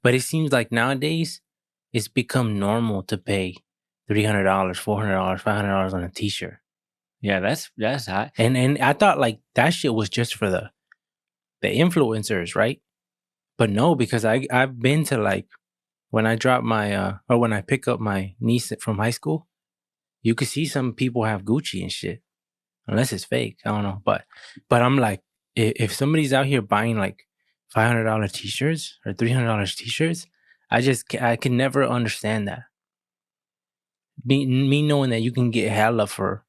But it seems like nowadays it's become normal to pay $300, $400, $500 on a t-shirt. Yeah, that's high. And I thought like that shit was just for the influencers, right? But no, because I've been to like when I drop my or when I pick up my niece from high school, you could see some people have Gucci and shit. Unless it's fake. I don't know. But I'm like, if somebody's out here buying like $500 t-shirts or $300 t-shirts, I can never understand that. Me knowing that you can get hella for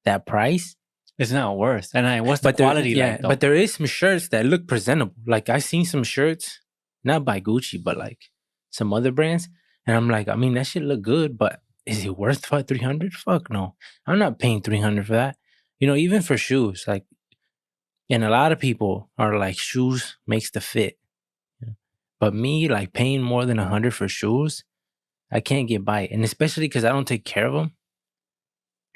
that price. It's not worth. And what's the quality like though? But there is some shirts that look presentable. Like I seen some shirts, not by Gucci, but like some other brands. And I'm like, I mean, that shit look good, but is it worth $300? Fuck no. I'm not paying $300 for that. Even for shoes, like, and a lot of people are like, shoes makes the fit. But me, like paying more than $100 for shoes, I can't get by it. And especially because I don't take care of them.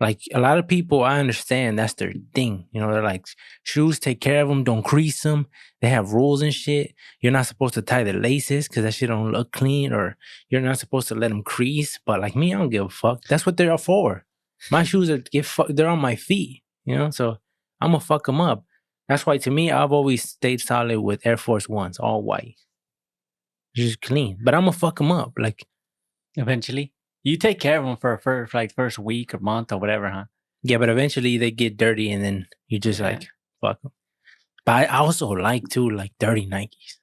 Like a lot of people, I understand that's their thing. They're like, shoes, take care of them, don't crease them. They have rules and shit. You're not supposed to tie the laces because that shit don't look clean, or you're not supposed to let them crease. But like me, I don't give a fuck. That's what they're for. My shoes they're on my feet, so I'm gonna fuck them up. That's why to me, I've always stayed solid with Air Force Ones, all white. Just clean. But I'm gonna fuck them up. Like, eventually. You take care of them for first week or month or whatever, huh? Yeah, but eventually they get dirty and then you just like fuck them. But I also like too, like dirty Nikes.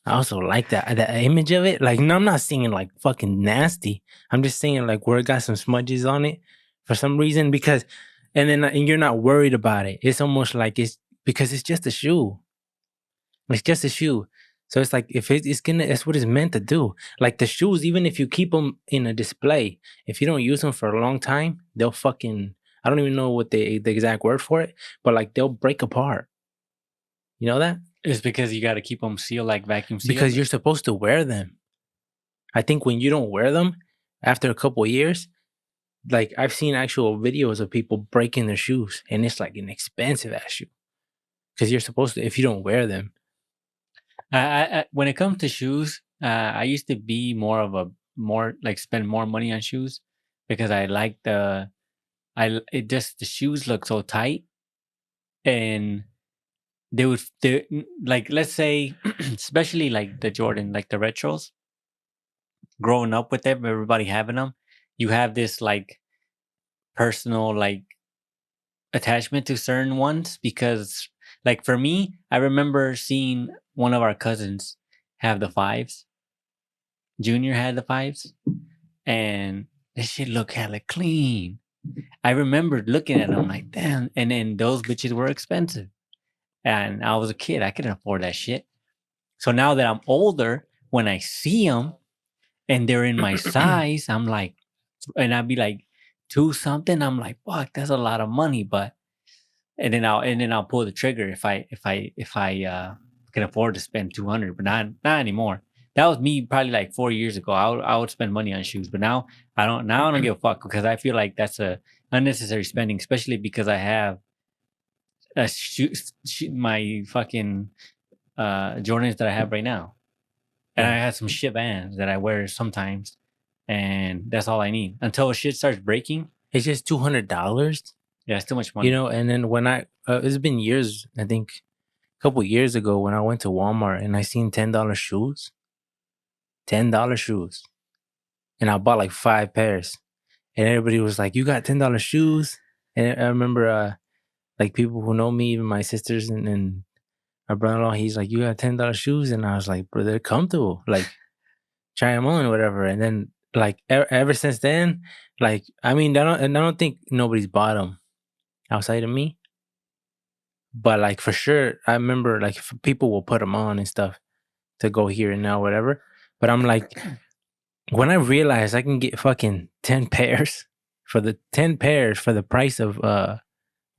I also like that image of it. Like, no, I'm not saying like fucking nasty. I'm just saying like where it got some smudges on it for some reason and you're not worried about it. It's almost like it's because it's just a shoe. It's just a shoe. So it's like if it's what it's meant to do. Like the shoes, even if you keep them in a display, if you don't use them for a long time, they'll fucking, I don't even know what the exact word for it, but like they'll break apart. You know that? It's because you got to keep them sealed, like vacuum sealed. Because you're supposed to wear them. I think when you don't wear them after a couple of years, like I've seen actual videos of people breaking their shoes, and it's like an expensive ass shoe. Because you're supposed to, if you don't wear them. I when it comes to shoes, I used to be spend more money on shoes because I like the shoes look so tight, and they like, let's say, especially like the Jordan, like the retros. Growing up with them, everybody having them, you have this like personal like attachment to certain ones because, like, for me, I remember seeing one of our cousins have the fives. Junior had the fives, and this shit look hella clean. I remember looking at them like, damn, and then those bitches were expensive. And I was a kid, I couldn't afford that shit. So now that I'm older, when I see them and they're in my size, I'm like, and I'd be like, two something. I'm like, fuck, that's a lot of money, but and then I'll pull the trigger if I can afford to spend 200, but not anymore. That was me probably like 4 years ago. I would spend money on shoes, but now I don't. Now I don't give a fuck because I feel like that's a unnecessary spending, especially because I have my fucking Jordans that I have right now, and I have some shit Vans that I wear sometimes, and that's all I need until shit starts breaking. It's just $200. Yeah, it's too much money. And then when it's been years, I think a couple years ago when I went to Walmart and I seen $10 shoes. $10 shoes. And I bought like 5 pairs. And everybody was like, you got $10 shoes? And I remember like people who know me, even my sisters and my brother-in-law, he's like, you got $10 shoes? And I was like, bro, they're comfortable. Like, try them on or whatever. And then like ever since then, like, I mean, I don't think nobody's bought them outside of me. But like for sure, I remember like people will put them on and stuff to go here and now, whatever. But I'm like, when I realized I can get fucking 10 pairs for the price of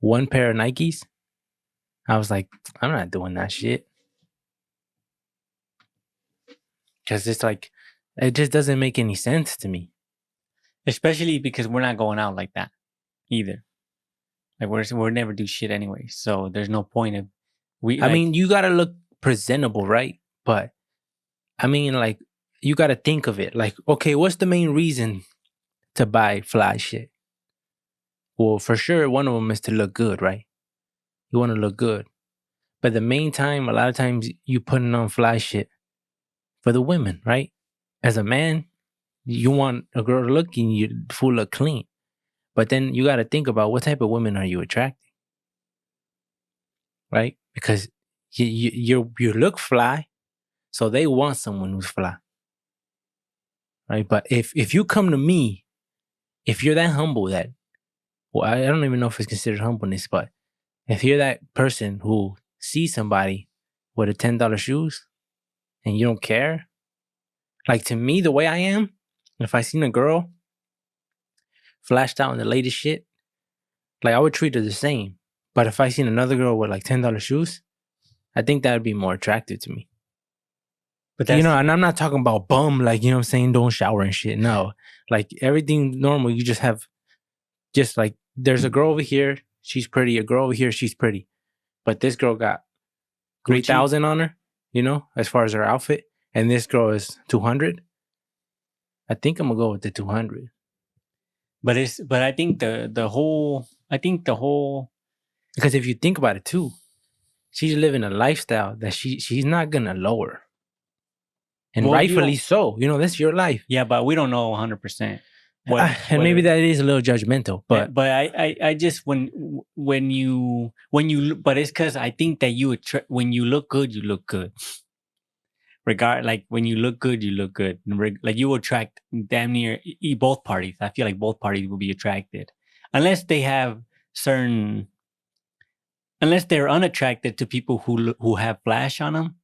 one pair of Nikes, I was like, I'm not doing that shit. Because it's like, it just doesn't make any sense to me. Especially because we're not going out like that either. Like we're never do shit anyway. So there's no point of I mean, you gotta look presentable, right? But I mean, like, you got to think of it. Like, okay, what's the main reason to buy fly shit? Well, for sure, one of them is to look good, right? You want to look good. But the main time, a lot of times, you putting on fly shit for the women, right? As a man, you want a girl to look and you full look clean. But then you got to think about what type of women are you attracting, right? Because you look fly, so they want someone who's fly, right? But if you come to me, if you're that humble, that well, I don't even know if it's considered humbleness, but if you're that person who sees somebody with a $10 shoes and you don't care, like to me, the way I am, if I seen a girl flashed out in the latest shit, like I would treat her the same. But if I seen another girl with like $10 shoes, I think that would be more attractive to me. But You that's know, and I'm not talking about bum, like, you know what I'm saying, don't shower and shit. No. Like everything normal, you just have just like there's a girl over here, she's pretty, a girl over here, she's pretty. But this girl got Gucci. 3,000 on her, you know, as far as her outfit, and this girl is 200. I think I'm gonna go with the 200. But I think the whole Because if you think about it too, she's living a lifestyle that she's not gonna lower. And Well, you rightfully don't- so. You know, that's your life. yeah, but we don't know 100%. And maybe that is a little judgmental, but I just when you but it's because I think that when you look good, you look good. Like when you look good, you look good. Like you attract damn near both parties. I feel like both parties will be attracted, unless they have certain, unless they're unattracted to people who have flash on them,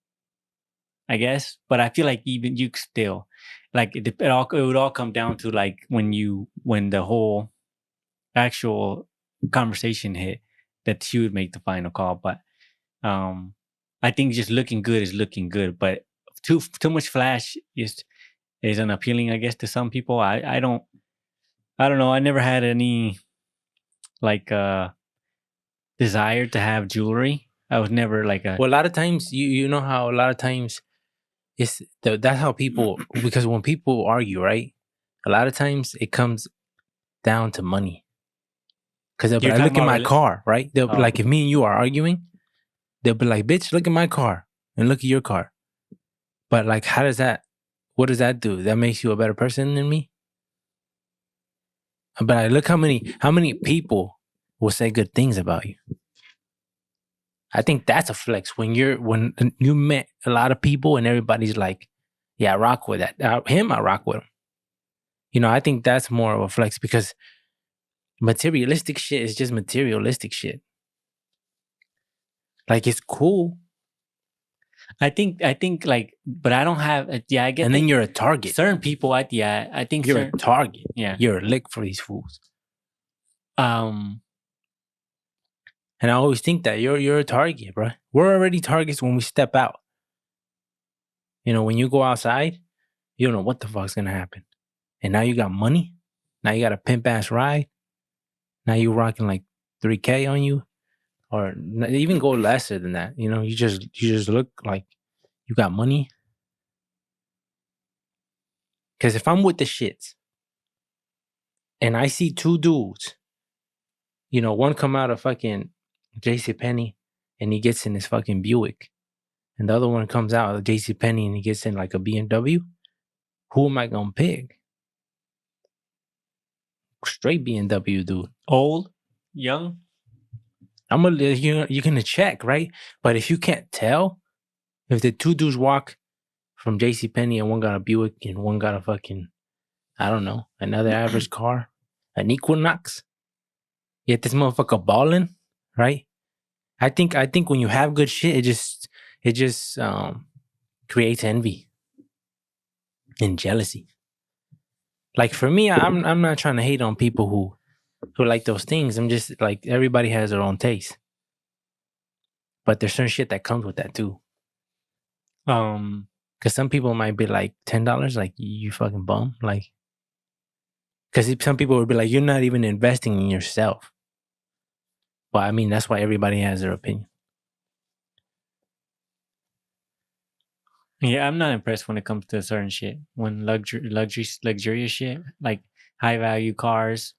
I guess. But I feel like even you still, like it would all come down to like when the whole actual conversation hit, that she would make the final call. But I think just looking good is looking good, but too much flash is unappealing, I guess, to some people. I don't know. I never had any like desire to have jewelry. I was never like a well, a lot of times you know how a lot of times that's how people, because when people argue, right? A lot of times it comes down to money. Because they'll be You're like, talking look at about my car, right? They'll be Oh. like, if me and you are arguing, they'll be like, bitch, look at my car and look at your car. But like, what does that do? That makes you a better person than me? But I look how many people will say good things about you. I think that's a flex when you met a lot of people and everybody's like, yeah, I rock with that. I rock with him. You know, I think that's more of a flex because materialistic shit is just materialistic shit. Like it's cool, I think like, but I don't have. Yeah, I guess. and then you're a target. Certain people. I think You're a target. Yeah. You're a lick for these fools. Um. And I always think that you're a target, bro. We're already targets when we step out. You know, when you go outside, you don't know what the fuck's gonna happen. And now you got money. Now you got a pimp ass ride. Now you rocking like 3K on you, or even go lesser than that. You know, you just look like you got money. Because if I'm with the shits and I see two dudes, you know, one come out of fucking JCPenney and he gets in his fucking Buick, and the other one comes out of JCPenney and he gets in like a BMW, who am I gonna pick? Straight BMW, dude. Old, young. You're gonna check, right? But if you can't tell, if the two dudes walk from JCPenney and one got a Buick and one got a fucking, I don't know, another average car, an Equinox, yet this motherfucker balling, right? I think when you have good shit, it just creates envy and jealousy. Like for me, I'm not trying to hate on people who like those things. I'm just like, everybody has their own taste. But there's certain shit that comes with that too. Because some people might be like $10, like you fucking bum, like. Because some people would be like, you're not even investing in yourself. But I mean, that's why everybody has their opinion. Yeah, I'm not impressed when it comes to certain shit. When luxurious shit, like high value cars,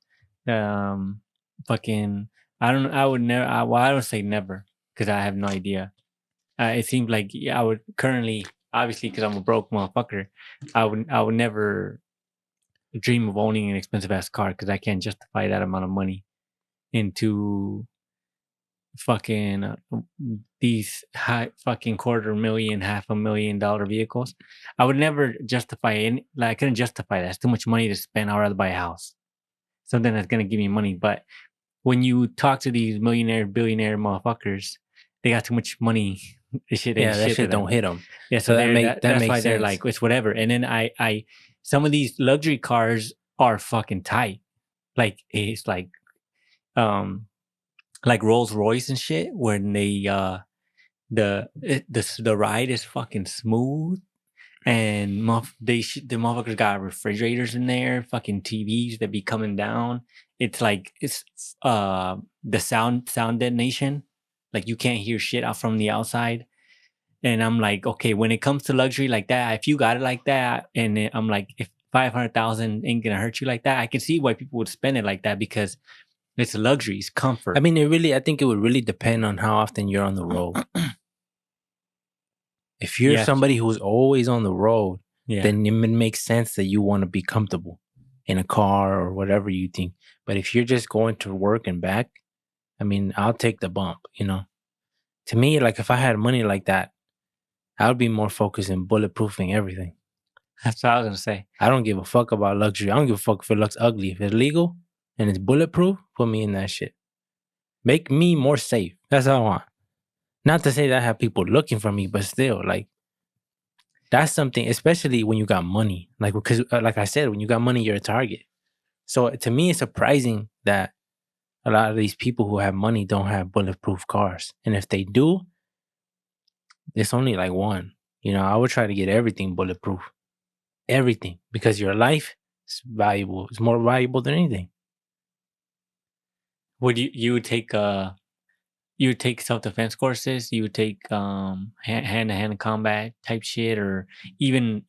um, fucking, I don't, I would never, well, I don't say never because I have no idea. It seems like yeah, I would currently, obviously, because I'm a broke motherfucker, I would never dream of owning an expensive ass car because I can't justify that amount of money into fucking these high fucking quarter million, $500,000 vehicles. I would never justify any. Like I couldn't justify that. It's too much money to spend. I'd rather buy a house, something that's gonna give me money. But when you talk to these millionaire, billionaire motherfuckers, they got too much money. This shit ain't Yeah, that shit to shit don't them. hit them. Yeah, so So they're that that's makes why they're sense. like it's whatever. And then some of these luxury cars are fucking tight. Like it's um like Rolls Royce and shit when they the ride is fucking smooth and the motherfuckers got refrigerators in there, fucking TVs that be coming down. It's like it's the sound detonation, like you can't hear shit out from the outside. And I'm like, okay, when it comes to luxury like that, if you got it like that, and I'm like, if 500,000 ain't gonna hurt you like that, I can see why people would spend it like that because it's luxury, it's comfort. I mean, I think it would really depend on how often you're on the road. If you're Yes. somebody who's always on the road, Yeah. then it makes sense that you want to be comfortable in a car or whatever you think. But if you're just going to work and back, I mean, I'll take the bump, you know. To me, like if I had money like that, I would be more focused in bulletproofing everything. That's what I was gonna say. I don't give a fuck about luxury. I don't give a fuck if it looks ugly. If it's legal and it's bulletproof, put me in that shit. Make me more safe. That's all I want. Not to say that I have people looking for me, but still, like that's something, especially when you got money. Like because, like I said, when you got money, you're a target. So to me, it's surprising that a lot of these people who have money don't have bulletproof cars, and if they do, it's only like one. You know, I would try to get everything bulletproof, everything, because your life is valuable. It's more valuable than anything. Would you would take self defense courses? You would take hand to hand combat type shit, or even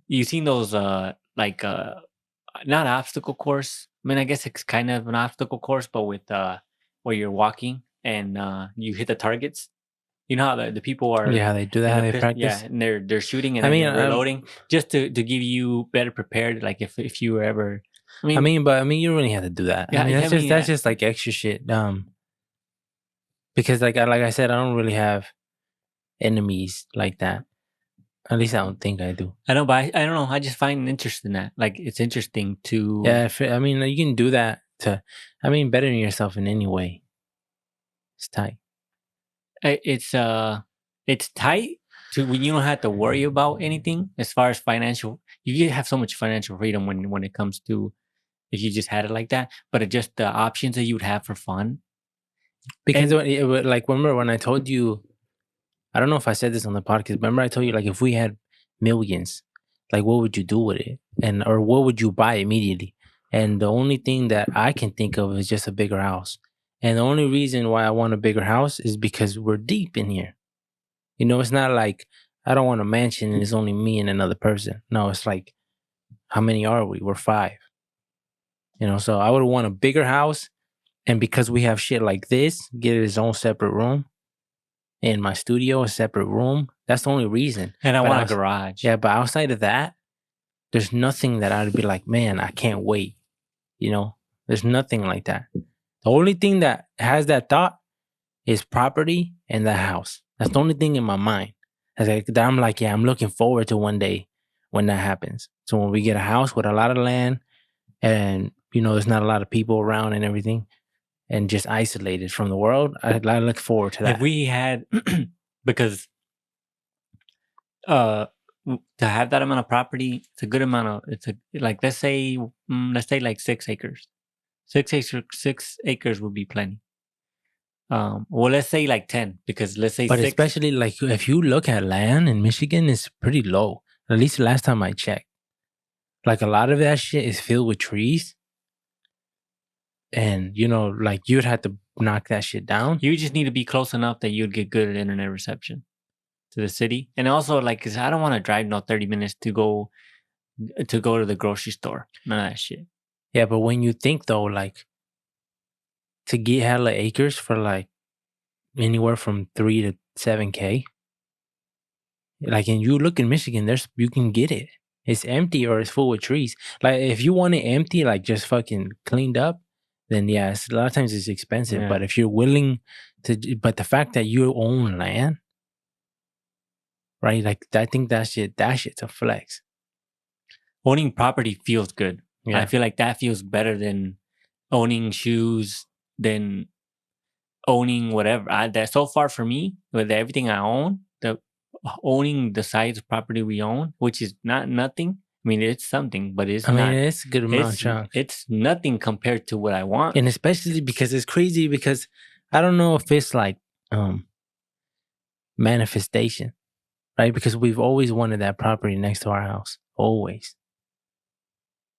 you seen those like not obstacle course. I mean, I guess it's kind of an obstacle course, but with where you're walking and you hit the targets. You know how the people are Yeah, they do that. in How the they yeah, practice. and they're shooting and I then mean, they're reloading just to give you better prepared. Like if you were ever, but you don't really have to do that. I yeah, mean, I mean, that's just like extra shit. Because like I said, I don't really have enemies like that. At least I don't think I do. I know, but I don't know. I just find interest in that. Like it's interesting to. Yeah, I mean, you can do that to, bettering yourself in any way. It's tight. It's tight to when you don't have to worry about anything as far as financial. You have so much financial freedom when it comes to if you just had it like that. But it just the options that you would have for fun. Because And like remember when I told you, I don't know if I said this on the podcast. Remember I told you like if we had millions, like what would you do with it, and or what would you buy immediately? And the only thing that I can think of is just a bigger house. And the only reason why I want a bigger house is because we're deep in here. You know, it's not like I don't want a mansion and it's only me and another person. No, it's like how many are we? We're five. You know, so I would want a bigger house, and because we have shit like this, get its own separate room. In my studio, a separate room. That's the only reason. I But want a garage. yeah, but outside of that, there's nothing that I'd be like, man, I can't wait. You know, there's nothing like that. The only thing that has that thought is property and the house. That's the only thing in my mind. That I'm like, yeah, I'm looking forward to one day when that happens. So when we get a house with a lot of land and, you know, there's not a lot of people around and everything and just isolated from the world, I look forward to that. If we had, because to have that amount of property, it's a good amount of. It's a like let's say like 6 acres. 6 acres would be plenty. Well, let's say like 10 because let's say But six. especially like if you look at land in Michigan, it's pretty low. At least the last time I checked. Like a lot of that shit is filled with trees. And you know, like you'd have to knock that shit down. You just need to be close enough that you'd get good internet reception. to the city, and also like, cause I don't want to drive no 30 minutes to go to the grocery store. None of that shit. Yeah, but when you think though, like to get hella acres for like anywhere from 3 to 7K, like, and you look in Michigan, you can get it. It's empty or it's full with trees. Like if you want it empty, like just fucking cleaned up, then yeah, a lot of times it's expensive. Yeah. But if you're willing to, but the fact that you own land, right? Like I think that shit's a flex. Owning property feels good. Yeah. I feel like that feels better than owning shoes, than owning whatever. That so far for me, with everything I own, owning the size of property we own, which is not nothing. I mean, it's something, but it's I mean, not. it's a good amount of chunks. It's nothing compared to what I want. And especially because it's crazy because I don't know if it's like manifestation, right? Because we've always wanted that property next to our house. Always.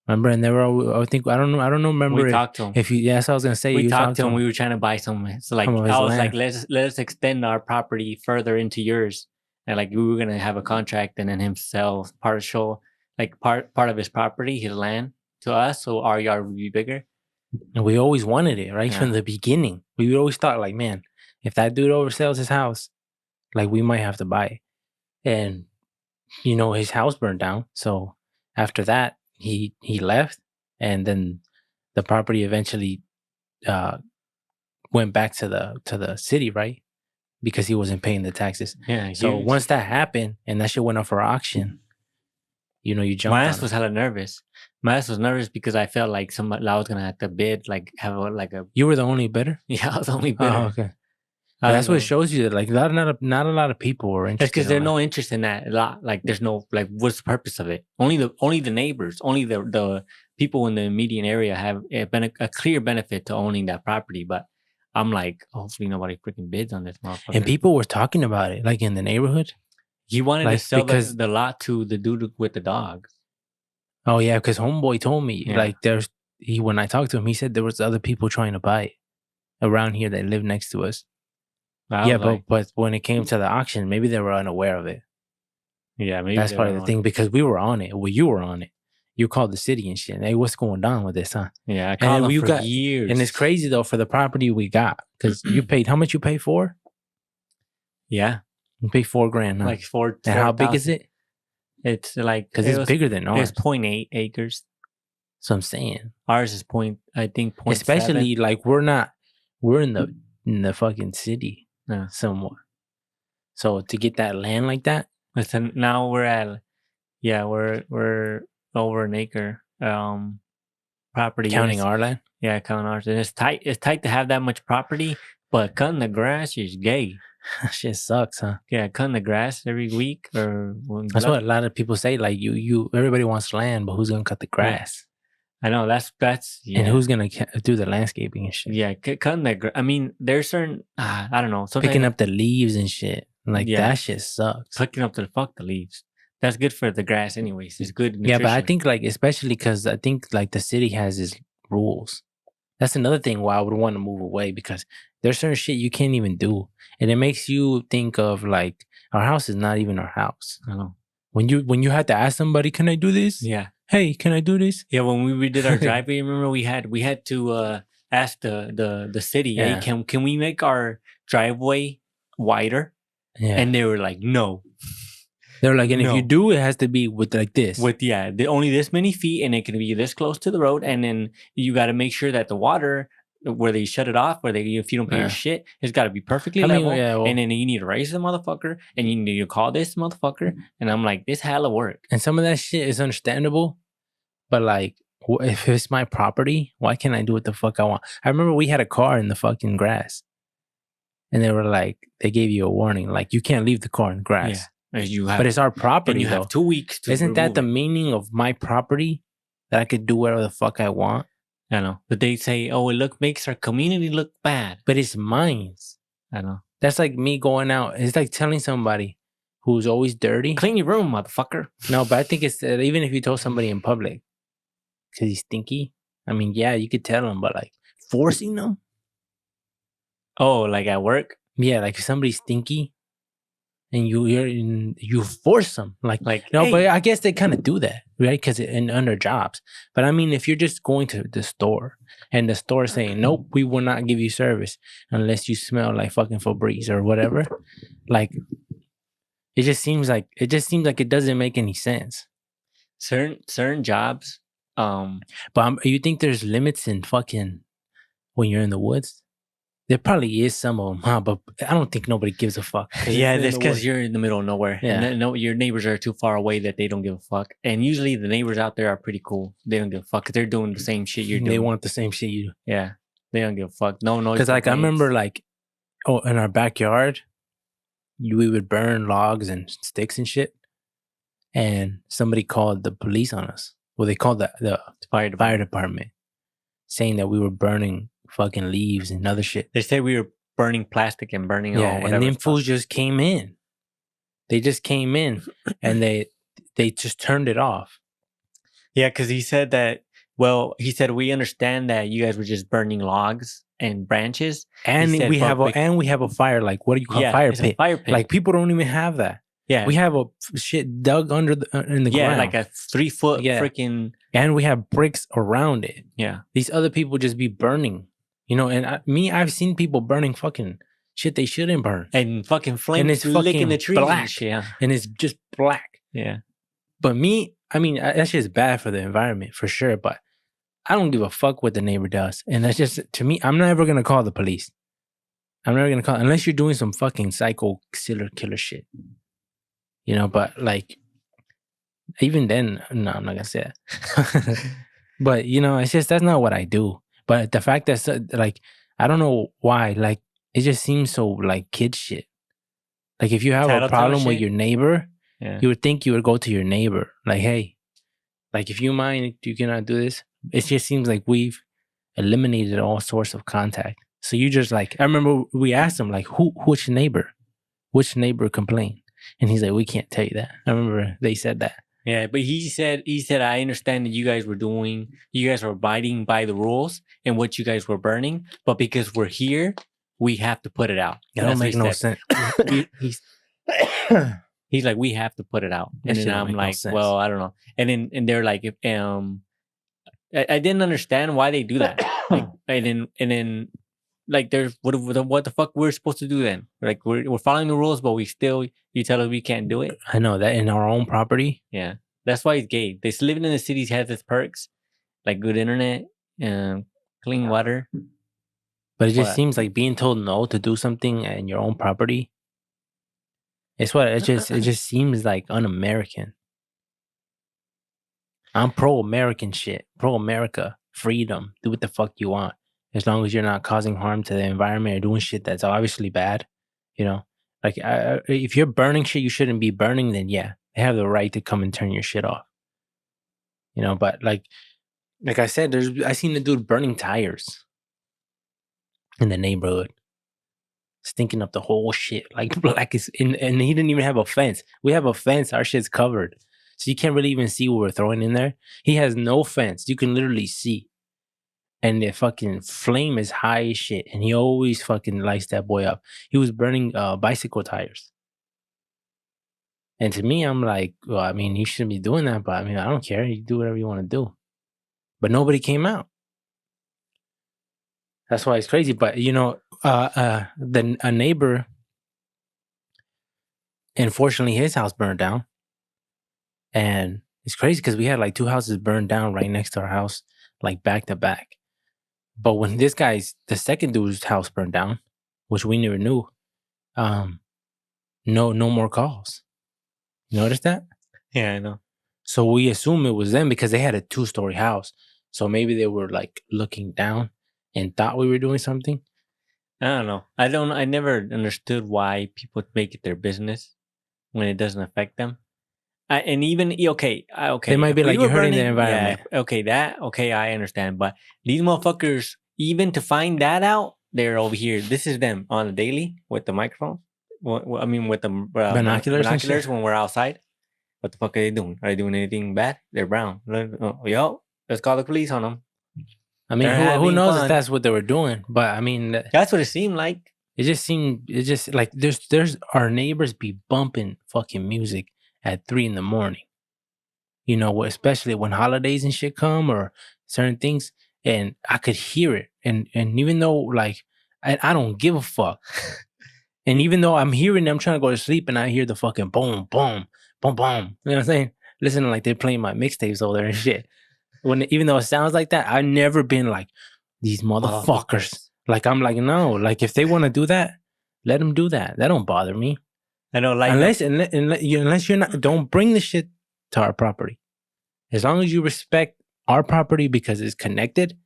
Remember, and I think I don't know. Remember we talked to him. If you, yes, I was gonna say we talked to him. We were trying to buy some. So like, I was like, let us extend our property further into yours, and like we were gonna have a contract, and then him sell partial, like part of his property, his land, to us, so our yard would be bigger. And we always wanted it, right? Yeah. From the beginning, we always thought like, man, if that dude oversells his house, like we might have to buy it. And you know, his house burned down, so after that. He left, and then the property eventually went back to the city, right? Because he wasn't paying the taxes. Yeah. So once that happened and that shit went up for auction, you know, you jumped. My ass was hella nervous. My ass was nervous because I felt like I was gonna have to bid, like have a. You were the only bidder. Yeah, I was the only bidder. Oh, okay. That's what shows you that like not a lot of people were interested. It's because there's no interest in that a lot. Like there's no like what's the purpose of it? Only the neighbors, only the people in the immediate area have a clear benefit to owning that property. But I'm like, hopefully nobody freaking bids on this motherfucker. And people were talking about it, like in the neighborhood. He wanted to sell the lot to the dude with the dogs. Oh yeah, because homeboy told me like when I talked to him, he said there was other people trying to buy it around here that live next to us. Yeah, but when it came to the auction, maybe they were unaware of it. Yeah, maybe that's part of the thing because we were on it. Well, you were on it. You called the city and shit. Hey, what's going on with this, huh? Yeah, I called them for years. And it's crazy though for the property we got because you paid. How much you pay for? Yeah, you pay $4,000. Huh? Like 4. And how big is it? It's like because it's bigger than ours. It's 0.8 acres. So I'm saying ours is I think 0.7. Especially like we're in the fucking city. Somewhat. So to get that land like that, listen. Now we're at, we're over an acre property. Counting our land. Yeah, counting ours, and it's tight. It's tight to have that much property, but cutting the grass is gay. Shit sucks, huh? Yeah, cutting the grass every week or. That's what a lot of people say. Like everybody wants land, but who's gonna cut the grass? I know that's and who's gonna do the landscaping and shit? Yeah, cutting that. I mean, there's certain I don't know. Picking up the leaves and shit. Like that shit sucks. Picking up the leaves. That's good for the grass, anyways. It's good. Nutrition. Yeah, but I think like especially because I think like the city has its rules. That's another thing why I would want to move away because there's certain shit you can't even do, and it makes you think of like our house is not even our house. I know. When you had to ask somebody, can I do this? Yeah. Hey, can I do this? Yeah, when we redid our driveway, remember we had to ask the city, hey, can we make our driveway wider? Yeah. And they were like, no. They were like, and if you do, it has to be with like this. With only this many feet, and it can be this close to the road, and then you got to make sure that the water where they shut it off, if you don't pay your shit, it's got to be perfectly level. And then you need to raise the motherfucker, and you need to call this motherfucker. And I'm like, this hella work. And some of that shit is understandable, but like, if it's my property, why can't I do what the fuck I want? I remember we had a car in the fucking grass, and they were like, they gave you a warning, like you can't leave the car in the grass. Yeah. But it's our property. And you have 2 weeks to. Isn't that the meaning of my property? That I could do whatever the fuck I want. I know, but they say, "Oh, makes our community look bad." But it's mine. I know. That's like me going out. It's like telling somebody who's always dirty, clean your room, motherfucker. No, but I think it's even if you told somebody in public because he's stinky. I mean, yeah, you could tell them, but like forcing them. Oh, like at work? Yeah, like if somebody's stinky, and you force them, like hey, but I guess they kind of do that, right? Because in under jobs. But I mean, if you're just going to the store and the store is saying, nope, we will not give you service unless you smell like fucking Febreze or whatever, like it just seems like it doesn't make any sense. certain jobs. But you think there's limits in fucking when you're in the woods? There probably is some of them, huh? But I don't think nobody gives a fuck. Yeah, that's because you're in the middle of nowhere. Yeah. And no, your neighbors are too far away that they don't give a fuck. And usually the neighbors out there are pretty cool. They don't give a fuck 'cause they're doing the same shit you're doing. They want the same shit you do. Yeah, they don't give a fuck. No noise. Because like I remember like, in our backyard, we would burn logs and sticks and shit, and somebody called the police on us. Well, they called the fire department, saying that we were burning fucking leaves and other shit. They said we were burning plastic and burning whatever. And them fools just came in. They just came in and they just turned it off. Yeah, because he said that. Well, he said we understand that you guys were just burning logs and branches, and we have a fire. Like, what do you call fire pit? Fire pit. Like, people don't even have that. Yeah, we have a shit dug under in the ground. Yeah, like a 3 foot freaking. And we have bricks around it. Yeah, these other people just be burning, And I've seen people burning fucking shit they shouldn't burn, and fucking flames, and it's licking the trees, black, and shit, yeah, and it's just black. Yeah, but that shit is bad for the environment for sure. But I don't give a fuck what the neighbor does, and that's just, to me. I'm never gonna call the police. I'm never gonna call unless you're doing some fucking psycho killer shit. But like, even then, no, I'm not gonna say that. But it's just, that's not what I do. But the fact that like, I don't know why, like, it just seems so like kid shit. Like, if you have a problem with your neighbor, you would think you would go to your neighbor, like, hey, like, if you mind, you cannot do this. It just seems like we've eliminated all sorts of contact. So you just like, I remember we asked him, like, which neighbor complained? And he's like, we can't tell you that. I remember they said that. Yeah, but he said, I understand that you guys were abiding by the rules and what you guys were burning, but because we're here, we have to put it out. That don't make no sense. He's like, we have to put it out. And then I'm like, well, I don't know. And they're like, I didn't understand why they do that. Like, and then like, there's what the fuck we're supposed to do then? Like, we're following the rules, but you tell us we can't do it. I know that in our own property. Yeah, that's why he's gay. This living in the cities has its perks, like good internet and clean water. But it just seems like being told no to do something in your own property. It's what it just seems like un-American. I'm pro-American shit, pro-America, freedom. Do what the fuck you want, as long as you're not causing harm to the environment or doing shit that's obviously bad. Like, if you're burning shit you shouldn't be burning, then yeah, they have the right to come and turn your shit off. But like I said, I seen the dude burning tires in the neighborhood, stinking up the whole shit. Like, and he didn't even have a fence. We have a fence. Our shit's covered, so you can't really even see what we're throwing in there. He has no fence. You can literally see. And the fucking flame is high as shit. And he always fucking lights that boy up. He was burning bicycle tires. And to me, I'm like, well, I mean, you shouldn't be doing that. But I mean, I don't care. You do whatever you want to do. But nobody came out. That's why it's crazy. But, a neighbor, unfortunately, his house burned down. And it's crazy because we had like 2 houses burned down right next to our house, like back to back. But when the second dude's house burned down, which we never knew, no more calls. You notice that? Yeah, I know. So we assume it was them because they had a 2-story house. So maybe they were like looking down and thought we were doing something. I don't know. I never understood why people make it their business when it doesn't affect them. And even okay. They might be like, you're hurting the environment. Yeah, okay, I understand. But these motherfuckers, even to find that out, they're over here. This is them on the daily with the microphone. I mean, with the binoculars when we're outside. What the fuck are they doing? Are they doing anything bad? They're brown. Yo, let's call the police on them. I mean, who knows if that's what they were doing? But I mean, that's what it seemed like. It just seemed it just like there's our neighbors be bumping fucking music at 3 in the morning. Especially when holidays and shit come or certain things, and I could hear it, and even though like I don't give a fuck, and even though I'm hearing them trying to go to sleep, and I hear the fucking boom, boom, boom, boom, you know what I'm saying? Listening like they're playing my mixtapes over there and shit. Even though it sounds like that, I've never been like these motherfuckers. Like I'm like no, like if they want to do that, let them do that. That don't bother me. I know, like Unless you're not, don't bring the shit to our property. As long as you respect our property because it's connected,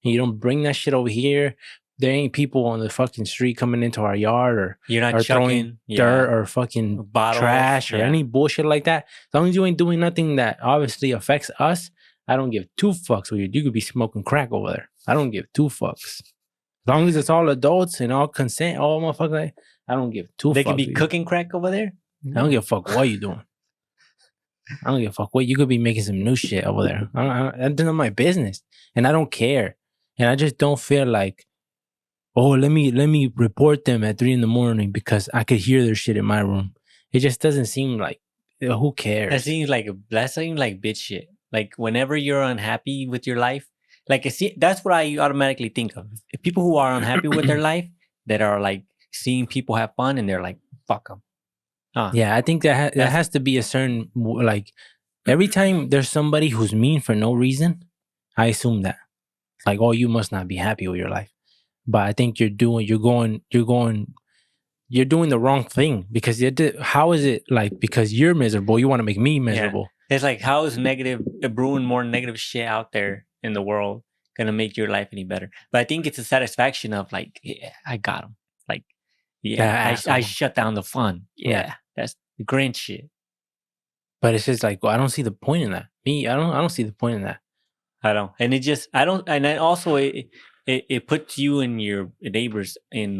and you don't bring that shit over here, there ain't people on the fucking street coming into our yard or you're not or chucking throwing dirt or fucking bottles, trash or any bullshit like that. As long as you ain't doing nothing that obviously affects us, I don't give two fucks with you. You could be smoking crack over there. I don't give two fucks. As long as it's all adults and all consent, all motherfuckers, I don't give two fucks. They could be cooking crack over there. I don't give a fuck what you doing. I don't give a fuck what you could be making some new shit over there. That's not my business, and I don't care. And I just don't feel like, oh, let me report them at 3 in the morning because I could hear their shit in my room. It just doesn't seem like who cares. That seems like bitch shit. Like whenever you're unhappy with your life, like that's what I automatically think of. If people who are unhappy with their life that are like seeing people have fun and they're like, fuck them. Yeah, I think that has to be a certain, like, every time there's somebody who's mean for no reason, I assume that. Like, oh, you must not be happy with your life. But I think you're doing the wrong thing because how is it like because you're miserable, you want to make me miserable? Yeah. It's like, how is brewing more negative shit out there in the world gonna make your life any better? But I think it's a satisfaction of like, yeah, I got him. Like, yeah, I shut down the fun. Yeah, that's the Grinch shit. But it's just like, well, I don't see the point in that. I don't see the point in that. I don't, and it just I don't, and then also it puts you and your neighbors in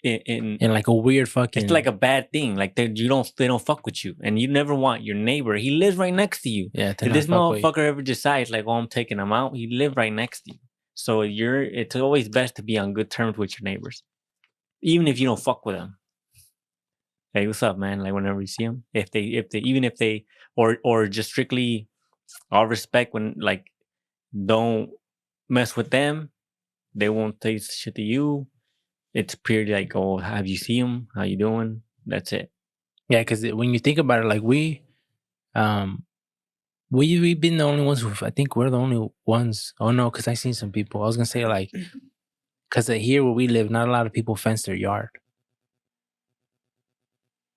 like a weird fucking. It's like a bad thing. Like they don't fuck with you, and you never want your neighbor. He lives right next to you. Yeah, if this motherfucker ever decides like, oh, I'm taking him out, he live right next to you. So it's always best to be on good terms with your neighbors, even if you don't fuck with them. Hey, what's up, man? Like whenever you see them, if they or just strictly all respect when like don't mess with them, they won't say shit to you. It's purely like, oh, have you seen him? How you doing? That's it. Yeah, because when you think about it, like we've been the only ones I think we're the only ones. Oh no, because I seen some people. I was gonna say like, because here where we live, not a lot of people fence their yard.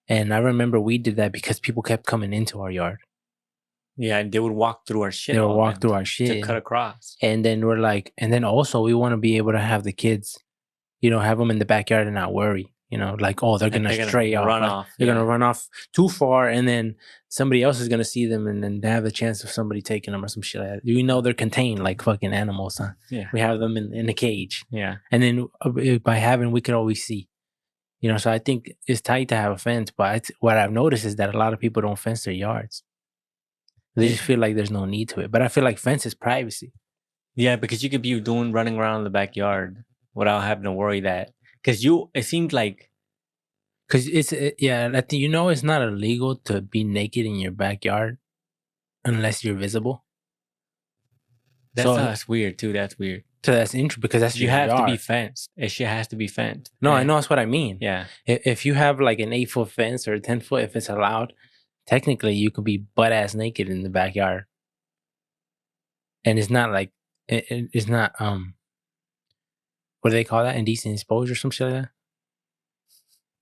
And I remember we did that because people kept coming into our yard. Yeah, and they would walk through our shit. They would walk through our shit to cut across. And then we're like, and then also we want to be able to have the kids, have them in the backyard and not worry. Like, oh, they're gonna stray off. Run off. They're gonna run off too far, and then somebody else is gonna see them, and then they have the chance of somebody taking them or some shit like that. They're contained like fucking animals. Huh? Yeah, we have them in a cage. Yeah, and then by having, we could always see. So I think it's tight to have a fence, but what I've noticed is that a lot of people don't fence their yards. They just feel like there's no need to it. But I feel like fence is privacy. Yeah, because you could be running around in the backyard without having to worry that. Because it seems like. Because it's not illegal to be naked in your backyard unless you're visible. That's weird too. That's weird. So that's interesting because that's you have to be fenced. It shit has to be fenced. No, I know that's what I mean. Yeah. If you have like an 8-foot fence or a 10-foot, if it's allowed, technically you could be butt ass naked in the backyard. And it's not like it's not what do they call that? Indecent exposure or some shit like that?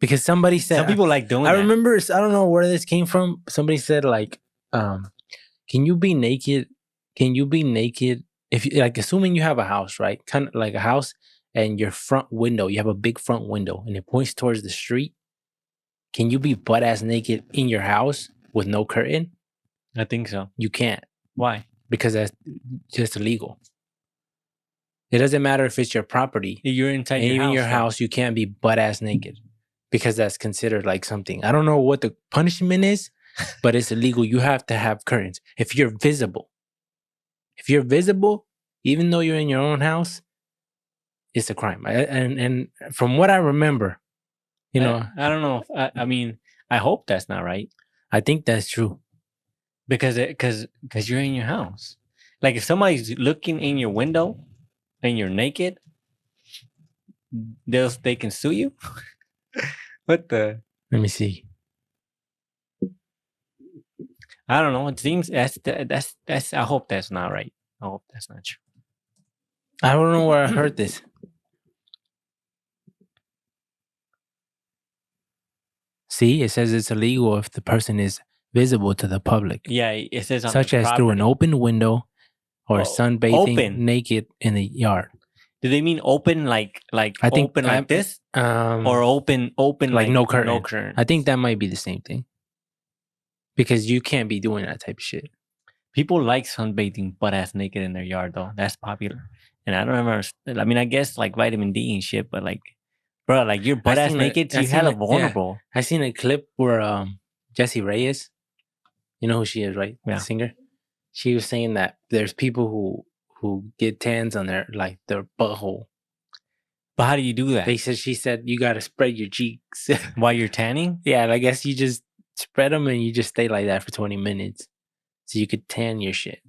Because somebody said some people like doing that. I remember, I don't know where this came from. Somebody said like, can you be naked? Can you be naked if you like, assuming you have a house, right? Kind of like a house, and your front window, you have a big front window and it points towards the street. Can you be butt ass naked in your house with no curtain? I think so. You can't. Why? Because that's just illegal. It doesn't matter if it's your property. You're inside your house, you can't be butt ass naked because that's considered like something. I don't know what the punishment is, but it's illegal. You have to have curtains. If you're visible, even though you're in your own house, it's a crime. And from what I remember, you know, I don't know. I mean, I hope that's not right I think that's true. because you're in your house. Like if somebody's looking in your window and you're naked, they can sue you. What the? Let me see. I don't know. It seems that's. I hope that's not right. I hope that's not true. I don't know where I heard this. See, it says it's illegal if the person is visible to the public, Yeah, it says on such the as through an property. open window or Oh, sunbathing open. naked in the yard. Do they mean open like I think open like this, or open like no curtain. No curtain. I think that might be the same thing because you can't be doing that type of shit. People like sunbathing butt ass naked in their yard though. That's popular, and I don't remember. I mean, I guess like vitamin D and shit, but like, bro, like you're butt ass naked, I you seen hella a- vulnerable. I seen a clip where Jessie Reyes, you know who she is, right? Yeah. The singer. She was saying that there's people who get tans on their butthole. But how do you do that? She said you gotta spread your cheeks. While you're tanning? Yeah, I guess you just spread them and you just stay like that for 20 minutes, so you could tan your shit.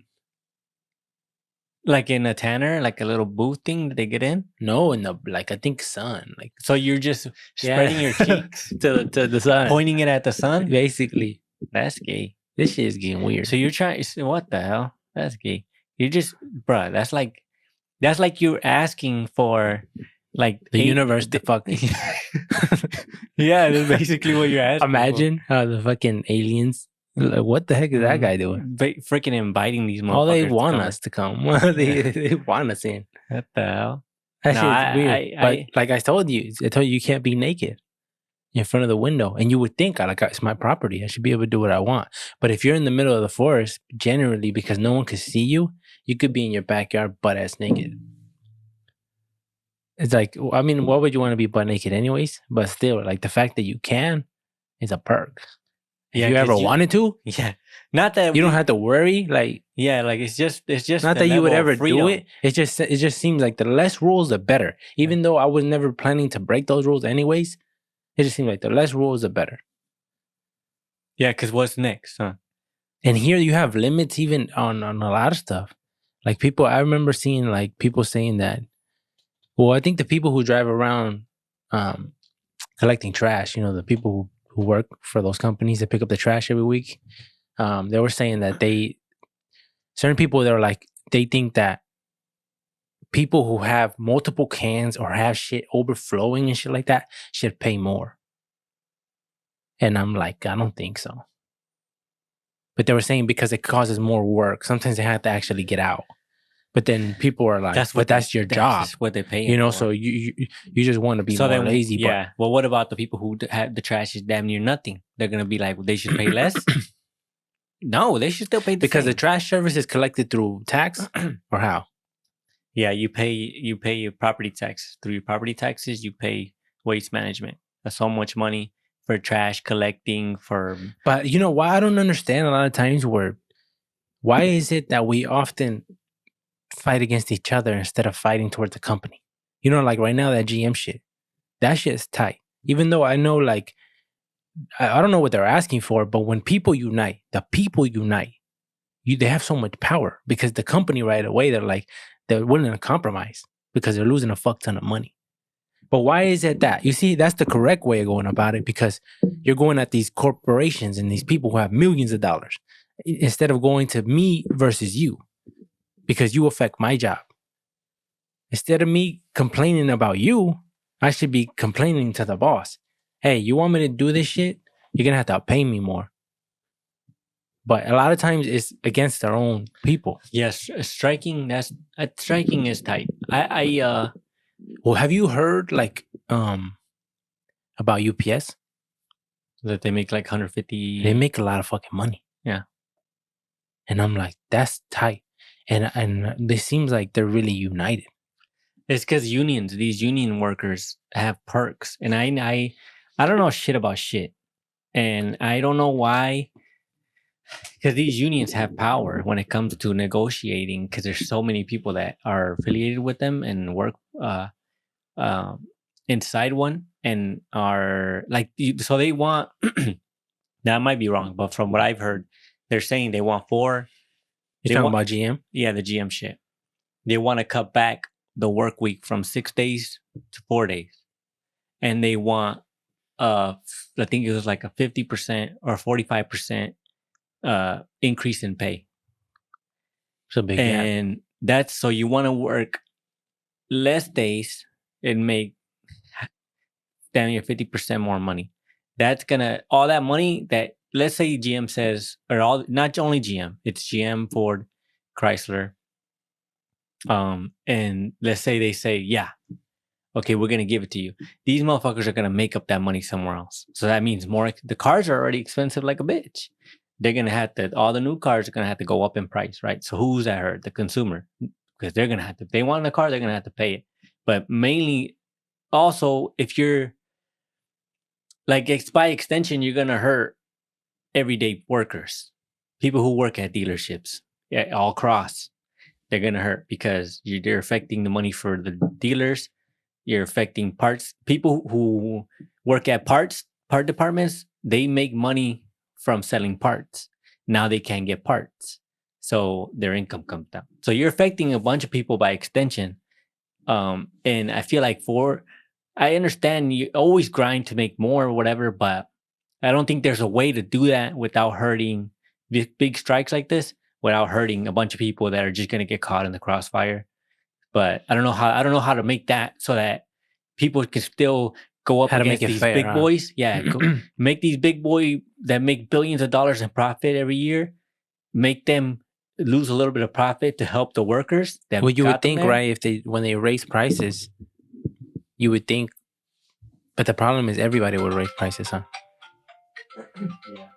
Like in a tanner, like a little booth thing that they get in? No, in the I think sun, like So you're just spreading your cheeks, to the sun, pointing it at the sun? basically. That's gay. This shit is getting weird. So you're trying, what the hell? That's gay. You just, bruh, that's like you're asking for like the universe to fuck. Yeah, that's basically what you're asking. Imagine how the fucking aliens. Like, what the heck is that guy doing? Freaking inviting these motherfuckers. All they want us to come. They want us in. What the hell? That No, shit's weird. But like I told you you can't be naked in front of the window. And you would think, like, it's my property. I should be able to do what I want. But if you're in the middle of the forest, generally, because no one can see you, you could be in your backyard butt ass naked. It's like, I mean, why would you want to be butt naked anyways? But still, like the fact that you can is a perk. If Yeah, you 'cause ever wanted to, Yeah. Not that you don't have to worry. Like, yeah, like it's just not the that you would level ever of freedom. do it. It just seems like the less rules, the better. Even though I was never planning to break those rules anyways, it just seems like the less rules, the better. Yeah, because what's next, huh? And here you have limits even on a lot of stuff. Like people, I remember seeing like people saying that. Well, I think the people who drive around collecting trash, you know, the people who work for those companies that pick up the trash every week, they were saying that certain people, they're like, they think that people who have multiple cans or have shit overflowing and shit like that should pay more. And I'm like, I don't think so. But they were saying because it causes more work. Sometimes they have to actually get out. But then people are like, that's your job. That's what they pay. You know, for. so you just want to be more lazy. Yeah. Well, what about the people who have the trash is damn near nothing? They're gonna be like, they should pay less. No, they should still pay because the trash service is collected through tax or how? Yeah, you pay your property tax. Through your property taxes, you pay waste management. That's so much money for trash collecting for. But you know why I don't understand a lot of times why is it that we often fight against each other instead of fighting towards the company? You know, like right now that GM shit, that shit is tight. Even though I know, like, I don't know what they're asking for, but when people unite, they have so much power because the company right away, they're willing to compromise because they're losing a fuck ton of money. But why is it that? You see, that's the correct way of going about it because you're going at these corporations and these people who have millions of dollars instead of going to me versus you because you affect my job. Instead of me complaining about you, I should be complaining to the boss. Hey, you want me to do this shit? You're going to have to pay me more. But a lot of times it's against their own people. Yes, striking is tight. Well, have you heard like about UPS? That they make like 150. They make a lot of fucking money. Yeah. And I'm like, that's tight. And it seems like they're really united. It's because these union workers have perks. And I don't know shit about shit. And I don't know why. Because these unions have power when it comes to negotiating because there's so many people that are affiliated with them and work inside one and are like, so they want, now I might be wrong, but from what I've heard, they're saying they want four. You're They talking want, about GM? yeah, the GM shit. They want to cut back the work week from 6 days to 4 days. And they want, I think it was like a 50% or 45% increase in pay. It's a big gap. And that's, so you want to work less days and make damn near 50% more money. That's gonna, all that money that, let's say GM says, or all, not only GM, it's GM, Ford, Chrysler. And let's say they say, yeah, okay, we're gonna give it to you. These motherfuckers are gonna make up that money somewhere else. So that means more, the cars are already expensive like a bitch. They're gonna have to, all the new cars are gonna have to go up in price, right? So who's that hurt? The consumer. Because they're gonna have to, if they want the car, they're gonna have to pay it. But mainly, also, if you're like, by extension, you're gonna hurt everyday workers, people who work at dealerships, yeah, all across. They're gonna hurt because they're affecting the money for the dealers. You're affecting parts. People who work at part departments, they make money from selling parts. Now they can't get parts, so their income comes down. So you're affecting a bunch of people by extension. And I feel like, I understand you always grind to make more or whatever, but I don't think there's a way to do that without hurting big strikes like this, without hurting a bunch of people that are just gonna get caught in the crossfire. But I don't know how to make that so that people can still go up How to against make it these fair, big huh? boys. Yeah, make these big boy that make billions of dollars in profit every year, make them lose a little bit of profit to help the workers that Well, you got would them think, there. right, when they raise prices, you would think, but the problem is everybody would raise prices, huh? Yeah.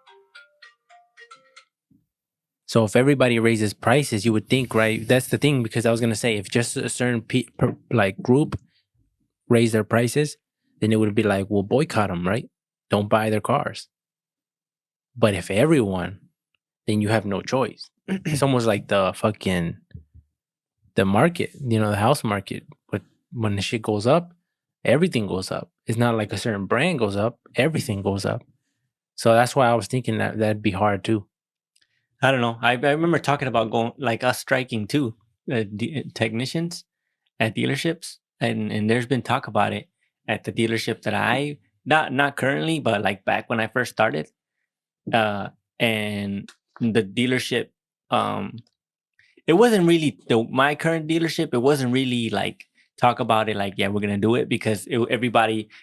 So if everybody raises prices, you would think, right? That's the thing, because I was gonna say, if just a certain like group raise their prices, then it would be like, well, boycott them, right? Don't buy their cars. But if everyone, then you have no choice. It's almost like the market, the house market. But when the shit goes up, everything goes up. It's not like a certain brand goes up; everything goes up. So that's why I was thinking that that'd be hard too. I don't know. I remember talking about going, like, us striking too, technicians at dealerships, and there's been talk about it at the dealership that I, not currently, but like back when I first started. And the dealership, it wasn't really my current dealership. It wasn't really like talk about it like, yeah, we're gonna do it, because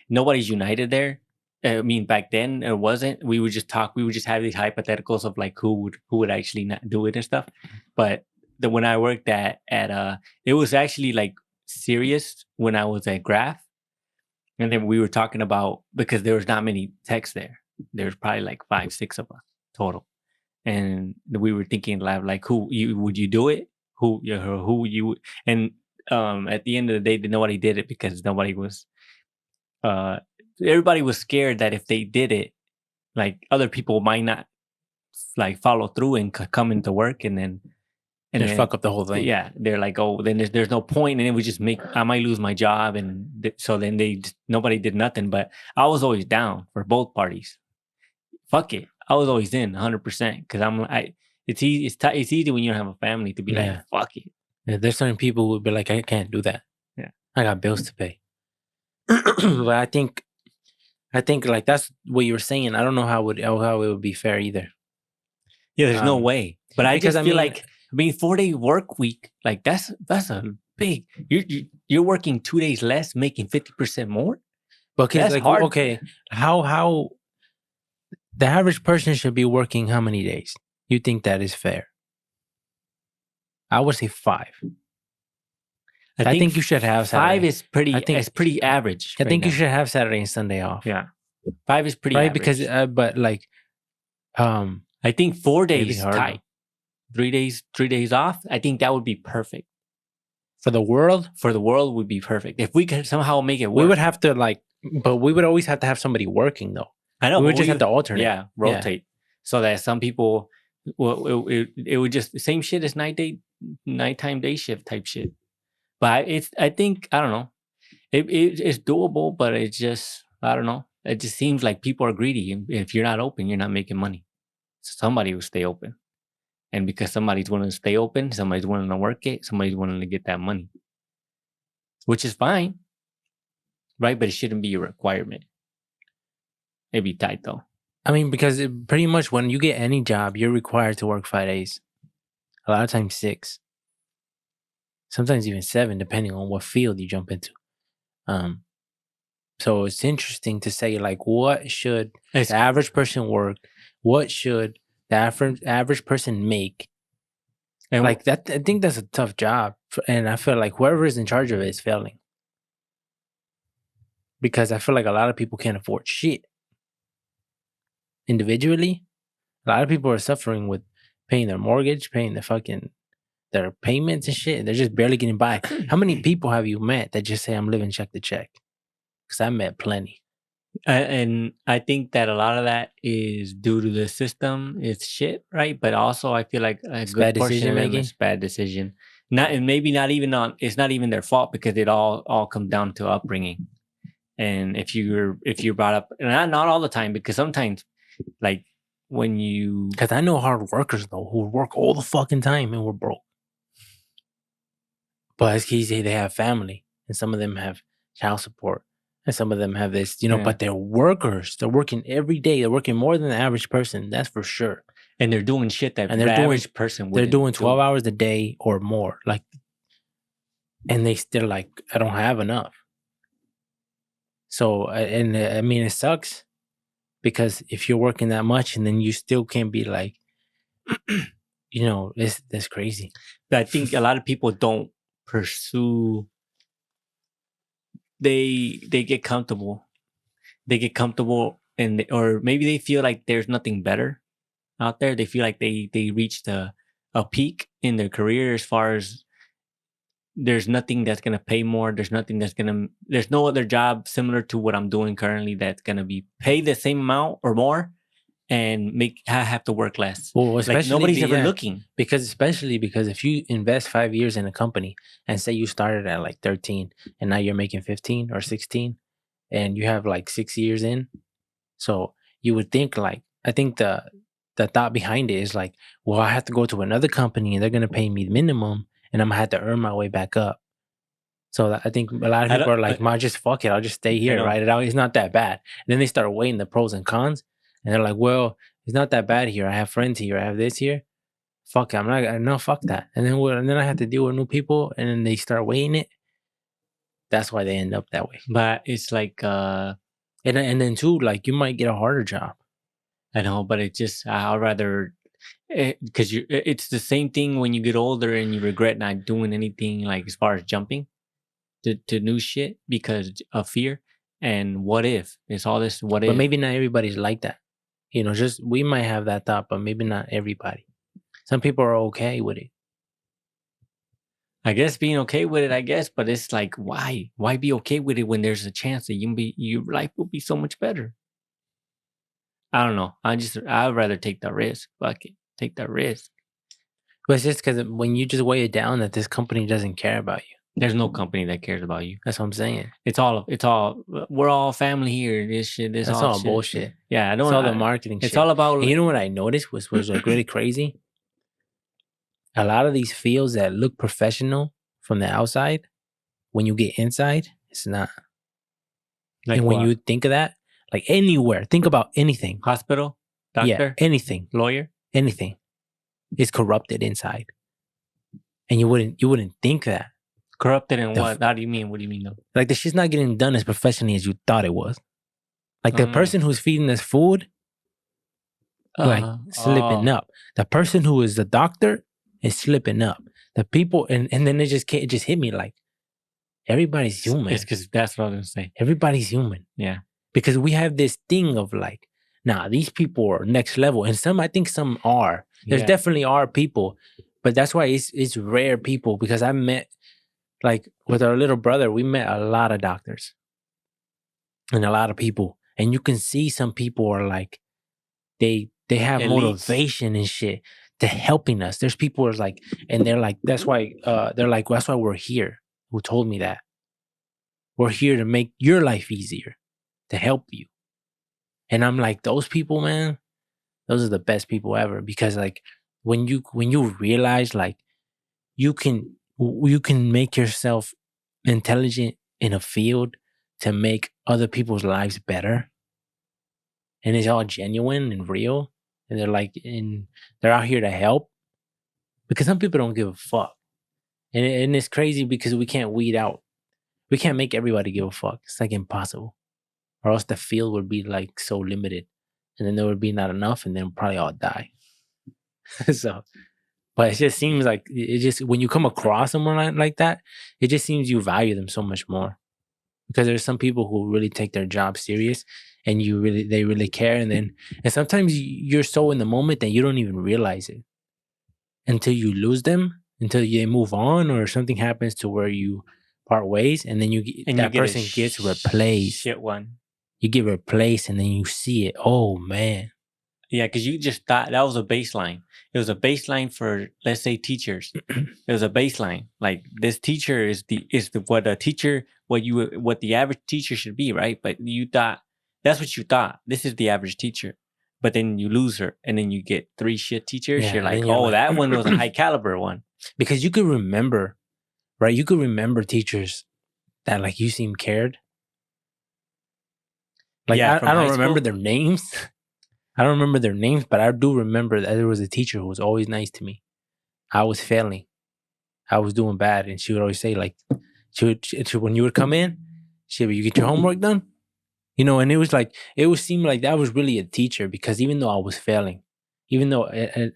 nobody's united there. I mean, back then it wasn't. We would just talk. We would just have these hypotheticals of like who would actually not do it and stuff. But when I worked it was actually like serious when I was at Graph, and then we were talking about, because there was not many techs there. There's probably like 5, 6 of us total, and we were thinking like, who would you do it? Who you, and at the end of the day, nobody did it because nobody was. Uh, Everybody was scared that if they did it, like, other people might not like follow through and come into work, and then Just fuck up the whole thing. yeah, they're like, oh, then there's no point, and it would just I might lose my job, and so then nobody did nothing. But I was always down for both parties. Fuck it, I was always in 100% because it's easy. It's easy when you don't have a family to be Yeah. like, fuck it. Yeah, there's certain people who would be like, I can't do that. Yeah. I got bills to pay. But I think like that's what you were saying. I don't know how it would be fair either. Yeah, there's no way. But I just feel like, 4-day work week, like that's a big. You're working 2 days less, making 50% more. Because That's like, hard. okay, how the average person should be working how many days? You think that is fair? I would say 5. I think you should have 5 Saturday. is pretty. I think it's pretty average. I think you should have Saturday and Sunday off. Yeah, 5 is pretty right? average. Because but like, I think 4 it'd be days hard, tight. 3 days off. I think that would be perfect for the world. For the world would be perfect if we could somehow make it work. We would have to but we would always have to have somebody working though. I know. We would just have to alternate. Yeah, rotate. Yeah. So that some people, it would just the same shit as nighttime day shift type shit. But I think, I don't know. it's doable, but it's just I don't know. It just seems like people are greedy. If you're not open, you're not making money. Somebody will stay open, and because somebody's willing to stay open, somebody's willing to work it, somebody's willing to get that money, which is fine, right? But it shouldn't be a requirement. It'd be tight though. I mean, because pretty much when you get any job, you're required to work 5 days. A lot of times 6. Sometimes even 7, depending on what field you jump into. So it's interesting to say, like, what should the average person work? What should the average person make? And like that, I think that's a tough job. And I feel like whoever is in charge of it is failing. Because I feel like a lot of people can't afford shit. Individually, a lot of people are suffering with paying their mortgage, paying their payments and shit. They're just barely getting by. How many people have you met that just say, I'm living check to check? Because I met plenty. And I think that a lot of that is due to the system. It's shit, right? But also, I feel like a good portion of them is bad decision. And maybe not even it's not even their fault because it all comes down to upbringing. And if you're brought up, and not all the time, because sometimes, like when you, because I know hard workers though who work all the fucking time and we're broke. But as easy, they have family, and some of them have child support. And some of them have this, but they're workers. They're working every day. They're working more than the average person. That's for sure. And they're doing shit that the average person wouldn't. They're doing 12 hours a day or more. Like, and they still like, I don't have enough. So, and I mean, it sucks because if you're working that much and then you still can't be like, that's crazy. But I think a lot of people don't pursue. They get comfortable. They get comfortable, or maybe they feel like there's nothing better out there. They feel like they reached a peak in their career as far as there's nothing that's gonna pay more. There's no other job similar to what I'm doing currently that's gonna be pay the same amount or more and have to work less. Well, especially like nobody's ever looking. Especially because if you invest 5 years in a company and say you started at like 13 and now you're making 15 or 16 and you have like 6 years in, so you would think like, I think the thought behind it is like, well, I have to go to another company and they're gonna pay me the minimum and I'm gonna have to earn my way back up. So I think a lot of people are like, just fuck it, I'll just stay here, write it out. It's not that bad. And then they start weighing the pros and cons. And they're like, well, it's not that bad here. I have friends here. I have this here. Fuck it. No, fuck that. And then I have to deal with new people and then they start weighing it. That's why they end up that way. But it's like, and then too, like you might get a harder job. I know, but it just, I'd rather, because it's the same thing when you get older and you regret not doing anything like as far as jumping to new shit because of fear. And what if? It's all this what if. But maybe not everybody's like that. Just we might have that thought, but maybe not everybody. Some people are okay with it. I guess being okay with it, but it's like, why? Why be okay with it when there's a chance that your life will be so much better? I don't know. I'd rather take the risk. Fuck it. Take that risk. But it's just because when you just weigh it down that this company doesn't care about you. There's no company that cares about you. That's what I'm saying. It's all. We're all family here. This shit. That's all bullshit. Yeah, It's all the marketing. It's all about. And you know what I noticed was like really crazy. A lot of these fields that look professional from the outside, when you get inside, it's not. Like and when you think of that, like anywhere, think about anything. Hospital, doctor, anything, lawyer, anything, is corrupted inside, and you wouldn't think that. Corrupted in what? How do you mean? What do you mean though? Like the shit's not getting done as professionally as you thought it was. Like the person who's feeding us food, slipping up. The person who is the doctor is slipping up. The people, and then it just hit me like, everybody's human. It's because that's what I was gonna say. Everybody's human. Yeah. Because we have this thing of like, nah, these people are next level, and I think some are. There's definitely are people, but that's why it's rare people. Because I met. Like with our little brother, we met a lot of doctors and a lot of people. And you can see some people are like, they have motivation and shit to helping us. There's people who's like, and they're like, that's why we're here. Who told me that? We're here to make your life easier, to help you. And I'm like, those people, man, those are the best people ever. Because like when you realize like you can make yourself intelligent in a field to make other people's lives better, and it's all genuine and real, and they're out here to help, because some people don't give a fuck. And it's crazy because we can't make everybody give a fuck. It's like impossible, or else the field would be like so limited, and then there would be not enough, and then probably all die. So, but it just seems like it just when you come across someone like that, it just seems you value them so much more, because there's some people who really take their job serious, and they really care, and sometimes you're so in the moment that you don't even realize it until you lose them, until they move on or something happens to where you part ways, and then that person gets replaced. Shit one. You get replaced, and then you see it. Oh man. Yeah, because you just thought that was a baseline. It was a baseline for, let's say, teachers. It was a baseline. Like this teacher is what the average teacher should be, right? But you thought that's what you thought. This is the average teacher. But then you lose her, and then you get 3 shit teachers. Yeah, you're like, oh, that one was a high caliber one. Because you could remember, right? You could remember teachers that like you seem cared. Like Yeah, I don't remember their names. I don't remember their names, but I do remember that there was a teacher who was always nice to me. I was failing. I was doing bad. And she would always say, like, when you would come in, she would, you get your homework done? You know, and it was like, it would seem like that was really a teacher, because even though I was failing, even though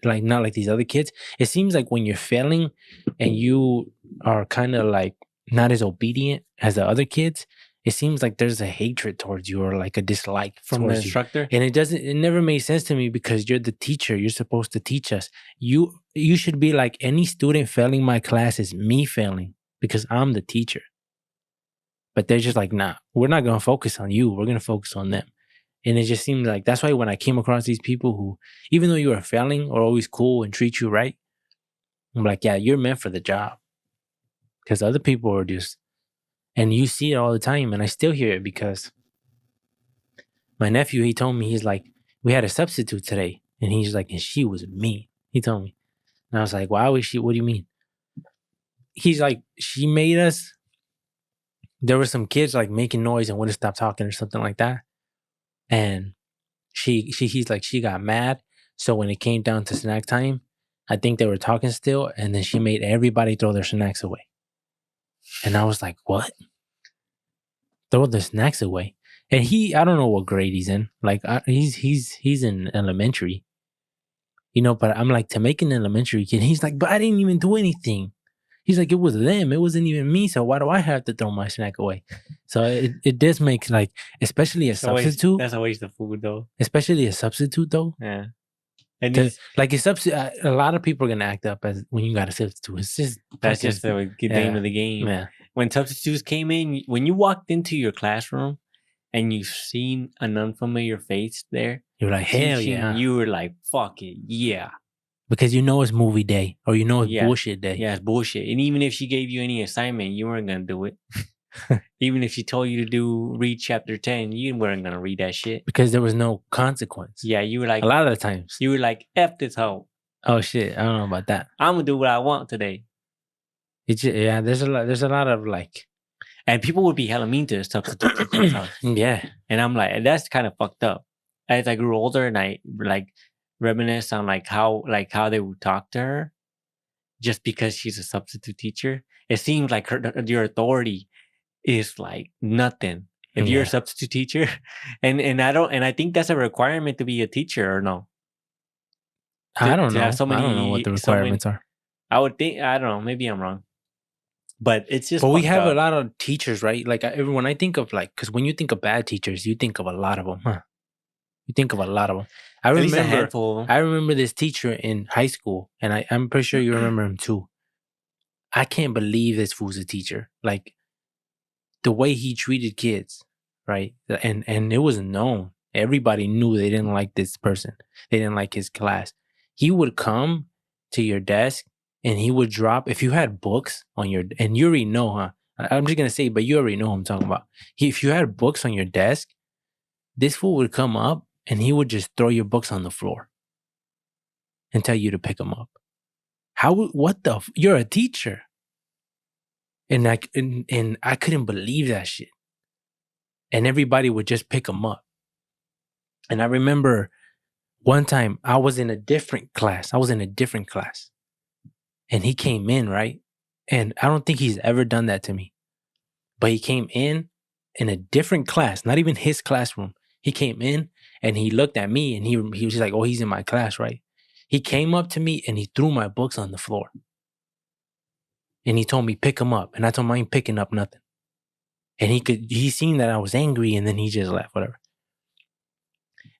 like not like these other kids, it seems like when you're failing and you are kind of like not as obedient as the other kids, it seems like there's a hatred towards you, or like a dislike from the instructor. And it never made sense to me, because you're the teacher. You're supposed to teach us. You should be like, any student failing my class is me failing, because I'm the teacher. But they're just like, nah, we're not going to focus on you. We're going to focus on them. And it just seems like that's why when I came across these people who, even though you are failing, are always cool and treat you right, I'm like, yeah, you're meant for the job. Because other people are just, and you see it all the time, and I still hear it, because my nephew, he told me, he's like, we had a substitute today, and he's like, and she was mean. He told me. And I was like, why was she? What do you mean? He's like, she made us, there were some kids like making noise and wouldn't stop talking or something like that. And he's like, she got mad. So when it came down to snack time, I think they were talking still, and then she made everybody throw their snacks away. And I was like, what? Throw the snacks away? And I don't know what grade he's in. Like he's in elementary, you know. But I'm like, to make an elementary kid, he's like, but I didn't even do anything. He's like, it was them. It wasn't even me. So why do I have to throw my snack away? So it does make, like, especially a substitute. That's a waste of food, though. Especially a substitute, though. Yeah. And like a lot of people are gonna act up as when you got a substitute. It's just that's just the name of the game. Yeah. When substitutes came in, when you walked into your classroom and you've seen an unfamiliar face there, you're like, hell yeah. You were like, fuck it, yeah. Because you know it's movie day, or you know it's bullshit day. Yeah, it's bullshit. And even if she gave you any assignment, you weren't gonna do it. Even if she told you to read chapter 10, you weren't gonna read that shit. Because there was no consequence. Yeah, you were like, a lot of the times. You were like, F this hoe. Oh shit, I don't know about that. I'm gonna do what I want today. It's just, yeah, there's a lot of like, and people would be hella mean to substitutes. Yeah. And I'm like, that's kind of fucked up. As I grew older and I like reminisce on like how they would talk to her, just because she's a substitute teacher, it seems like your authority is like nothing if you're a substitute teacher. And I think that's a requirement to be a teacher, or no? I don't know. I don't know what the requirements are. I would think, I don't know, maybe I'm wrong. But it's just. But we have a lot of teachers, right? Like when I think of like, because when you think of bad teachers, you think of a lot of them, huh? You think of a lot of them. I remember this teacher in high school, and I'm pretty sure you remember him too. I can't believe this fool's a teacher. Like the way he treated kids, right? And it was known. Everybody knew they didn't like this person. They didn't like his class. He would come to your desk and he would drop, if you had books on your, and you already know, huh? I'm just gonna say, but you already know who I'm talking about. If you had books on your desk, this fool would come up and he would just throw your books on the floor and tell you to pick them up. You're a teacher. And I couldn't believe that shit. And everybody would just pick them up. And I remember one time I was in a different class. And he came in, right? And I don't think he's ever done that to me. But he came in a different class, not even his classroom. He came in and he looked at me and he was just like, oh, he's in my class, right? He came up to me and he threw my books on the floor. And he told me, pick them up. And I told him I ain't picking up nothing. And he seen that I was angry and then he just left, whatever.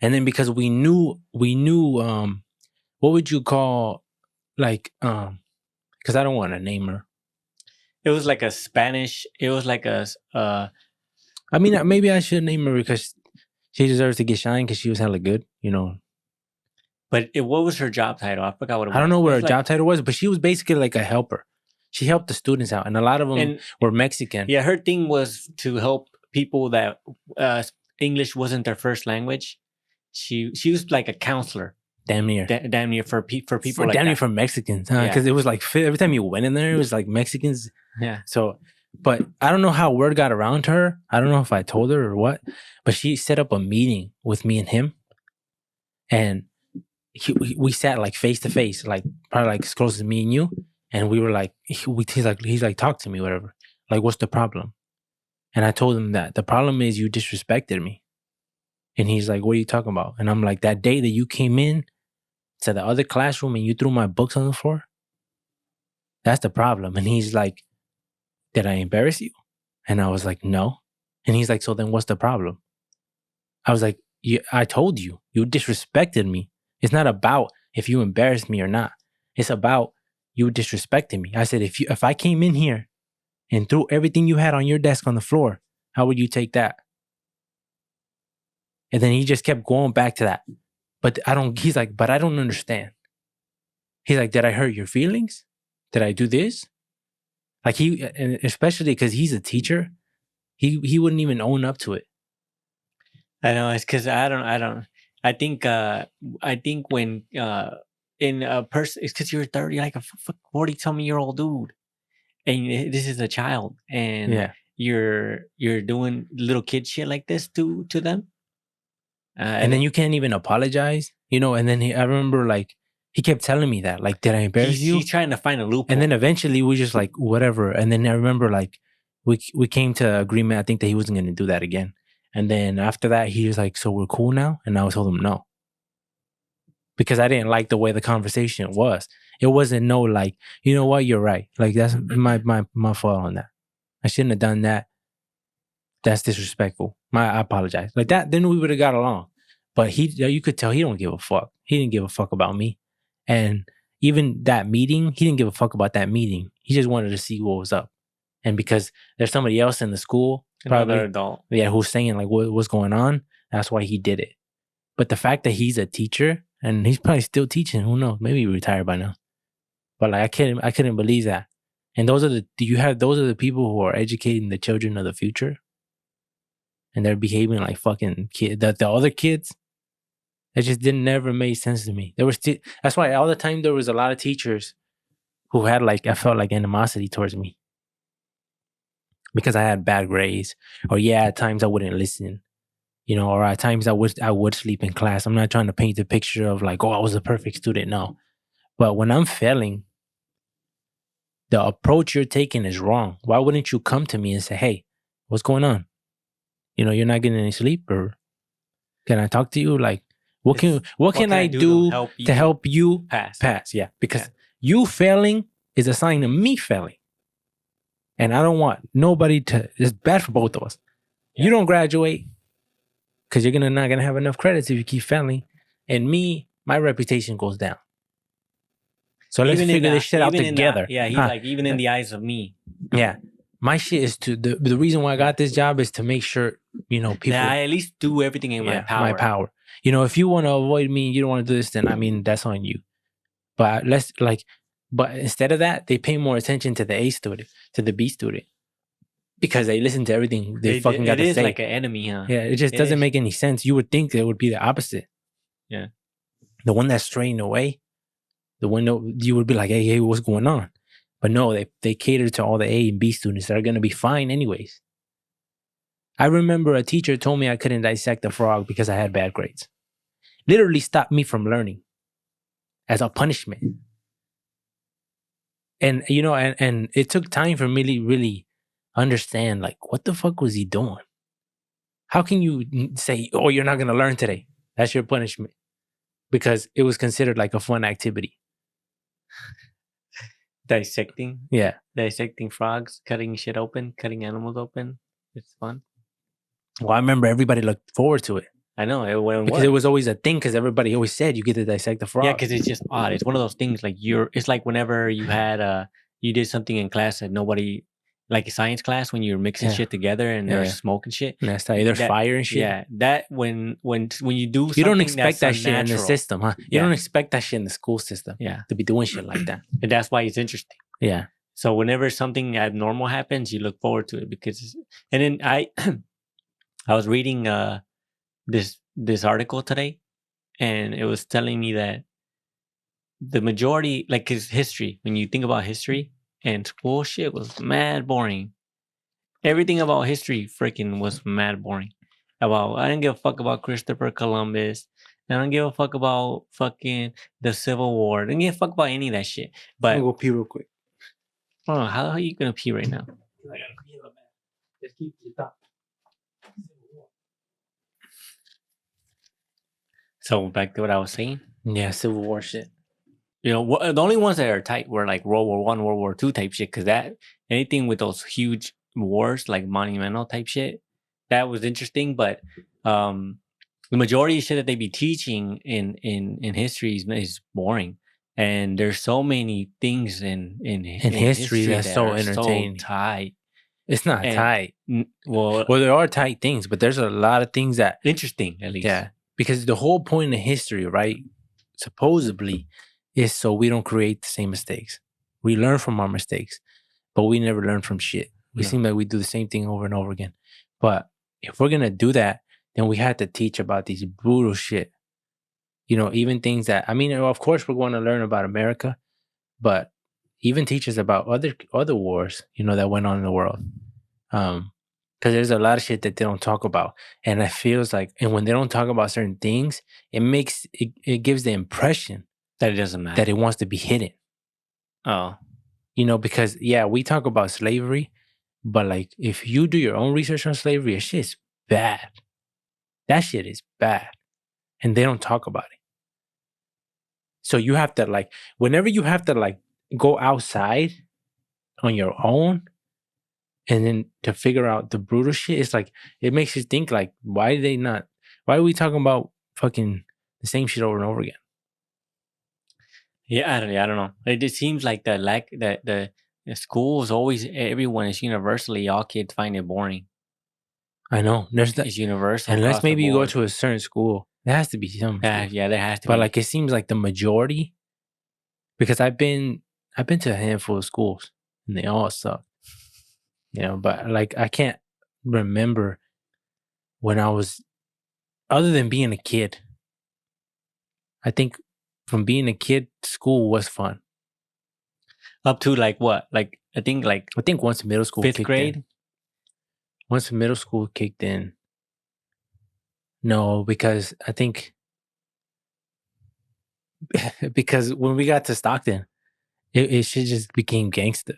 And then because we knew, what would you call, like, because I don't want to name her. It was like a Spanish, it was like a, I mean, maybe I should name her because she deserves to get shine because she was hella good, you know. But what was her job title? I forgot what it was. I don't know what her It was job title was, but she was basically like a helper. She helped the students out, and a lot of them were Mexican. Yeah, her thing was to help people that English wasn't their first language. She was like a counselor. Damn near. Damn near for people like damn near that. for Mexicans, huh? Because it was like every time you went in there, it was like Mexicans. Yeah. So, but I don't know how word got around to her. I don't know if I told her or what, but she set up a meeting with me and him, and we sat like face to face, like probably like as close as me and you. And we were like, he's like, talk to me, whatever. Like, what's the problem? And I told him that the problem is you disrespected me. And he's like, what are you talking about? And I'm like, that day that you came in to the other classroom and you threw my books on the floor, that's the problem. And he's like, did I embarrass you? And I was like, no. And he's like, so then what's the problem? I was like, I told you, you disrespected me. It's not about if you embarrassed me or not. It's about you disrespecting me. I said, if I came in here and threw everything you had on your desk on the floor, how would you take that? And then he just kept going back to that. He's like, but I don't understand. He's like, did I hurt your feelings? Did I do this? Like and especially because he's a teacher, he wouldn't even own up to it. I know, it's because I think when in a person, it's because you're 30, like a 40-something-year-old dude, and this is a child, and you're doing little kid shit like this to them, and then you can't even apologize, you know. And then I remember like he kept telling me that, like, did I embarrass you? He's trying to find a loophole. And then eventually we just like whatever. And then I remember like we came to agreement. I think that he wasn't going to do that again. And then after that, he was like, so we're cool now? And I told him no. Because I didn't like the way the conversation was. It wasn't no like, you know what, you're right. Like that's my fault on that. I shouldn't have done that. That's disrespectful. I apologize. Like that, then we would have got along. But you could tell he don't give a fuck. He didn't give a fuck about me. And even that meeting, he didn't give a fuck about that meeting. He just wanted to see what was up. And because there's somebody else in the school, probably another adult, who's saying like what's going on, that's why he did it. But the fact that he's a teacher and he's probably still teaching, who knows? Maybe he retired by now. But like I couldn't believe that. And those are the people who are educating the children of the future, and they're behaving like fucking kids. The other kids, it just never made sense to me. That's why all the time there was a lot of teachers who had like, I felt like animosity towards me because I had bad grades, or at times I wouldn't listen, you know, or at times I would sleep in class. I'm not trying to paint a picture of like, oh, I was a perfect student. No, but when I'm failing, the approach you're taking is wrong. Why wouldn't you come to me and say, hey, what's going on? You know, you're not getting any sleep, or can I talk to you? Like, what can I do to help you pass? Yeah, because you failing is a sign of me failing. And I don't want nobody it's bad for both of us. Yeah. You don't graduate because you're not going to have enough credits if you keep failing. And me, my reputation goes down. So let's figure this shit out together. He's like, even in the eyes of me. Yeah. My shit is the reason why I got this job is to make sure, you know, people. I at least do everything in my power. My power. You know, if you want to avoid me, you don't want to do this, then I mean, that's on you. But but instead of that, they pay more attention to the A student, to the B student. because they listen to everything they fucking got It to is say. like an enemy, huh? Yeah, it just doesn't make any sense. You would think it would be the opposite. Yeah. The one that's straying away, the one that you would be like, hey, what's going on? But no, they cater to all the A and B students that are going to be fine anyways. I remember a teacher told me I couldn't dissect a frog because I had bad grades. Literally stopped me from learning as a punishment. And, you know, and it took time for me to really understand, like, what the fuck was he doing? How can you say, oh, you're not going to learn today? That's your punishment. Because it was considered like a fun activity. Dissecting frogs, cutting shit open, cutting animals open. It's fun. Well, I remember everybody looked forward to it. I know it wouldn't Because work. it was always a thing. Because everybody always said you get to dissect the frog. Yeah, because it's just odd. It's one of those things like it's like whenever you had you did something in class that nobody, like a science class when you're mixing shit together and there's smoke and shit. And that's how there's fire and shit. Yeah, that when you do something you don't expect that unnatural, shit in the system, huh? You don't expect that shit in the school system. Yeah, to be doing shit like that. And that's why it's interesting. Yeah. So whenever something abnormal happens, you look forward to it because. And then I was reading this article today, and it was telling me that the majority, like, his history, when you think about history and school shit, was mad boring. Everything about history freaking was mad boring. I didn't give a fuck about Christopher Columbus. I don't give a fuck about fucking the Civil War. I didn't give a fuck about any of that shit. But I'm gonna go pee real quick. Oh, how are you gonna pee right now? I gotta pee in the back. Just keep it up. So back to what I was saying. Yeah, Civil War shit. You know, the only ones that are tight were like World War I, World War II type shit. Because that anything with those huge wars, like monumental type shit, that was interesting. But the majority of shit that they be teaching in history is boring. And there's so many things in history that's that so are entertaining. So tight. It's not tight. Well, there are tight things, but there's a lot of things that interesting at least. Yeah, because the whole point of history, right, supposedly, is so we don't create the same mistakes. We learn from our mistakes, but we never learn from shit. We seem like we do the same thing over and over again. But if we're gonna do that, then we have to teach about these brutal shit. You know, even things that, I mean, of course, we're going to learn about America, but even teach us about other wars, you know, that went on in the world. Because there's a lot of shit that they don't talk about. And it feels like, and when they don't talk about certain things, it gives the impression that it doesn't matter, that it wants to be hidden. Oh. You know, because, yeah, we talk about slavery, but like, if you do your own research on slavery, that shit's bad. That shit is bad. And they don't talk about it. So you have to, like, whenever you have to, like, go outside on your own and then to figure out the brutal shit, it's like, it makes you think, like, why are we talking about fucking the same shit over and over again? Yeah, I don't know. It just seems like the schools always, everyone is universally, all kids find it boring. I know. It's universal. Unless maybe you go to a certain school. There has to be some. Yeah, there has to be. But like, it seems like the majority, because I've been to a handful of schools and they all suck. You know, but like, I can't remember when I was, other than being a kid, I think from being a kid, school was fun. Up to like what? Like, I think once middle school 5th grade? In. Once middle school kicked in. No, because I think because when we got to Stockton, it shit just became gangster.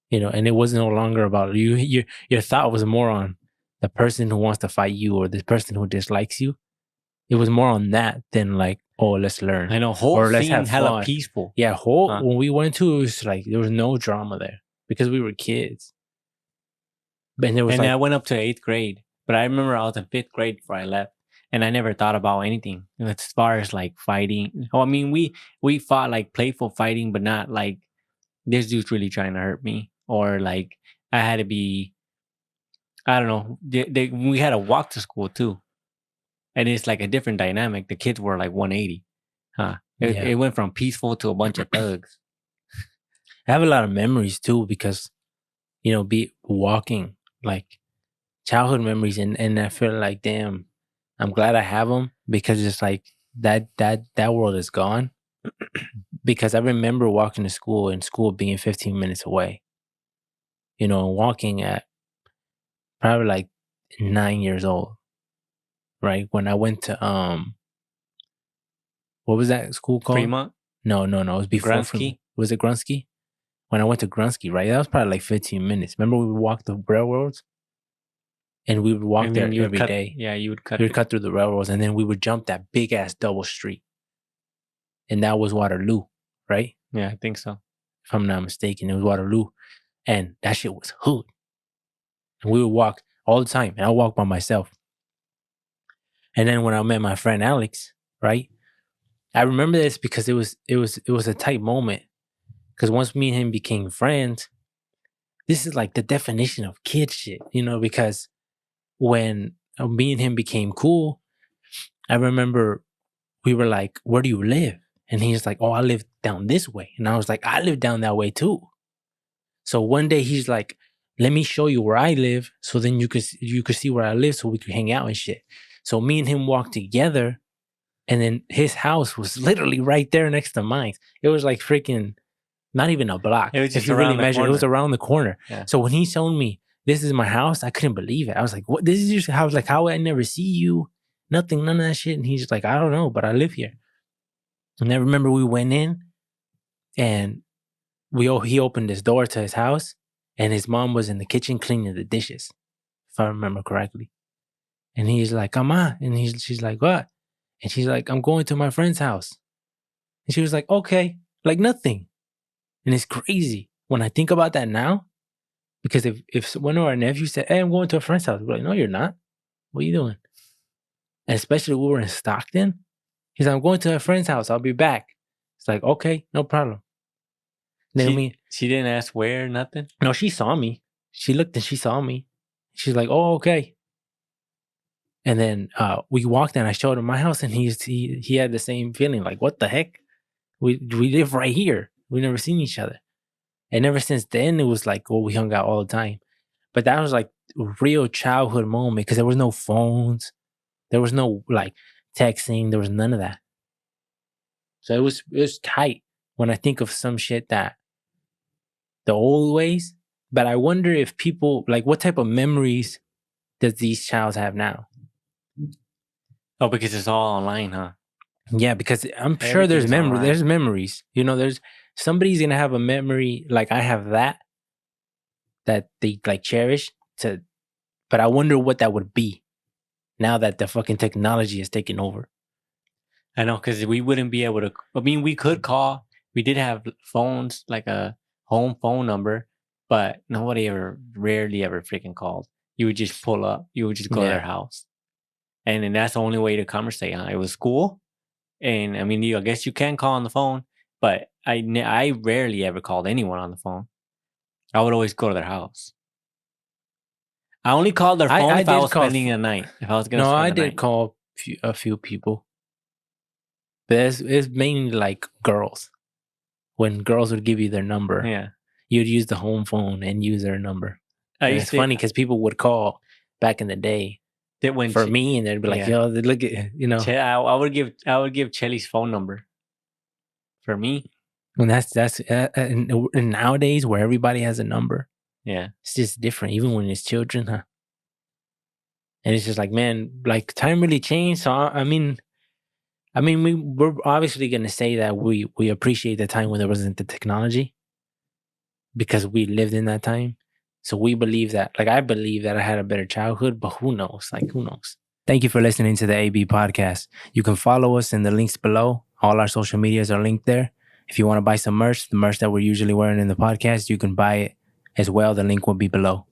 You know, and it was no longer about you. Your thought was more on the person who wants to fight you or the person who dislikes you. It was more on that than like, oh, let's learn. I know, whole let's have hella fun. Peaceful. Yeah, when we went to, it was like there was no drama there because we were kids. And I went up to 8th grade, but I remember I was in 5th grade before I left, and I never thought about anything as far as like fighting. Oh, I mean, we fought like playful fighting, but not like this dude's really trying to hurt me, or like I had to be. I don't know. We had to walk to school too. And it's like a different dynamic. The kids were like 180. It went from peaceful to a bunch of thugs. I have a lot of memories too because, be walking, like childhood memories, and I feel like, damn, I'm glad I have them, because it's like that world is gone. Because I remember walking to school, and school being 15 minutes away, walking at probably like 9 years old, right? When I went to what was that school called? Fremont, No, it was before Grunsky. Was it Grunsky? When I went to Grunsky, right? That was probably like 15 minutes. Remember we would walk the railroads? And we would walk there you would every cut. day. Yeah, you would cut. We would cut through the railroads, and then we would jump that big ass double street. And that was Waterloo, right? Yeah, I think so. If I'm not mistaken, it was Waterloo. And that shit was hood. And we would walk all the time. And I walked by myself. And then when I met my friend Alex, right? I remember this because it was a tight moment. Because once me and him became friends, this is like the definition of kid shit, because when me and him became cool, I remember we were like, "Where do you live?" And he's like, "Oh, I live down this way." And I was like, "I live down that way too." So one day he's like, "Let me show you where I live, so then you could see where I live, so we could hang out and shit." So me and him walked together, and then his house was literally right there next to mine. It was like freaking not even a block. It was just if you really around the measure, it was corner. around the corner. Yeah. So when he showed me, "This is my house," I couldn't believe it. I was like, "What? This is your house? Like, how I never see you? Nothing, none of that shit." And he's just like, "I don't know, but I live here." And I remember we went in, and he opened his door to his house, and his mom was in the kitchen cleaning the dishes, if I remember correctly. And he's like, "Come on," and she's like, "What?" And she's like, "I'm going to my friend's house." And she was like, "Okay," like nothing. And it's crazy when I think about that now, because if one of our nephews said, "Hey, I'm going to a friend's house," we're like, "No, you're not. What are you doing?" And especially we were in Stockton. He's like, "I'm going to a friend's house. I'll be back." It's like, "Okay, no problem." Then She didn't ask where, nothing. no, she saw me. She looked and she saw me. She's like, "Oh, okay." And then we walked and I showed him my house, and he had the same feeling, like, "What the heck? We live right here. We never seen each other." And ever since then, it was like, we hung out all the time. But that was like a real childhood moment, because there was no phones, there was no like texting, there was none of that. So it was tight when I think of some shit that the old ways. But I wonder if people, like, what type of memories does these childs have now? Oh, because it's all online, huh? Yeah, because I'm sure there's Everything's online. there's memories. There's somebody's gonna have a memory like I have that they like cherish to, but I wonder what that would be now that the fucking technology is taking over. I know, because we wouldn't be able to. I mean, we could call. We did have phones, like a home phone number, but rarely ever freaking called. You would just pull up. You would just go to their house, and then that's the only way to conversate. Huh? It was cool, and I mean, I guess you can call on the phone, but I rarely ever called anyone on the phone. I would always go to their house. I only called their phone if I was spending a night. If I was gonna, I did call a few people, but it's mainly like girls. When girls would give you their number, yeah, you'd use the home phone and use their number. And it's funny because people would call back in the day for me, and they'd be like, "Yo, look at I would give Chelly's phone number for me. And that's and nowadays where everybody has a number. Yeah, it's just different, even when it's children, huh? And it's just like, man, like time really changed. So I mean, we're obviously gonna say that we appreciate the time when there wasn't the technology, because we lived in that time. So we believe that, like, I believe that I had a better childhood, but who knows? Like, who knows? Thank you for listening to the AB podcast. You can follow us in the links below. All our social medias are linked there. If you want to buy some merch, the merch that we're usually wearing in the podcast, you can buy it as well. The link will be below.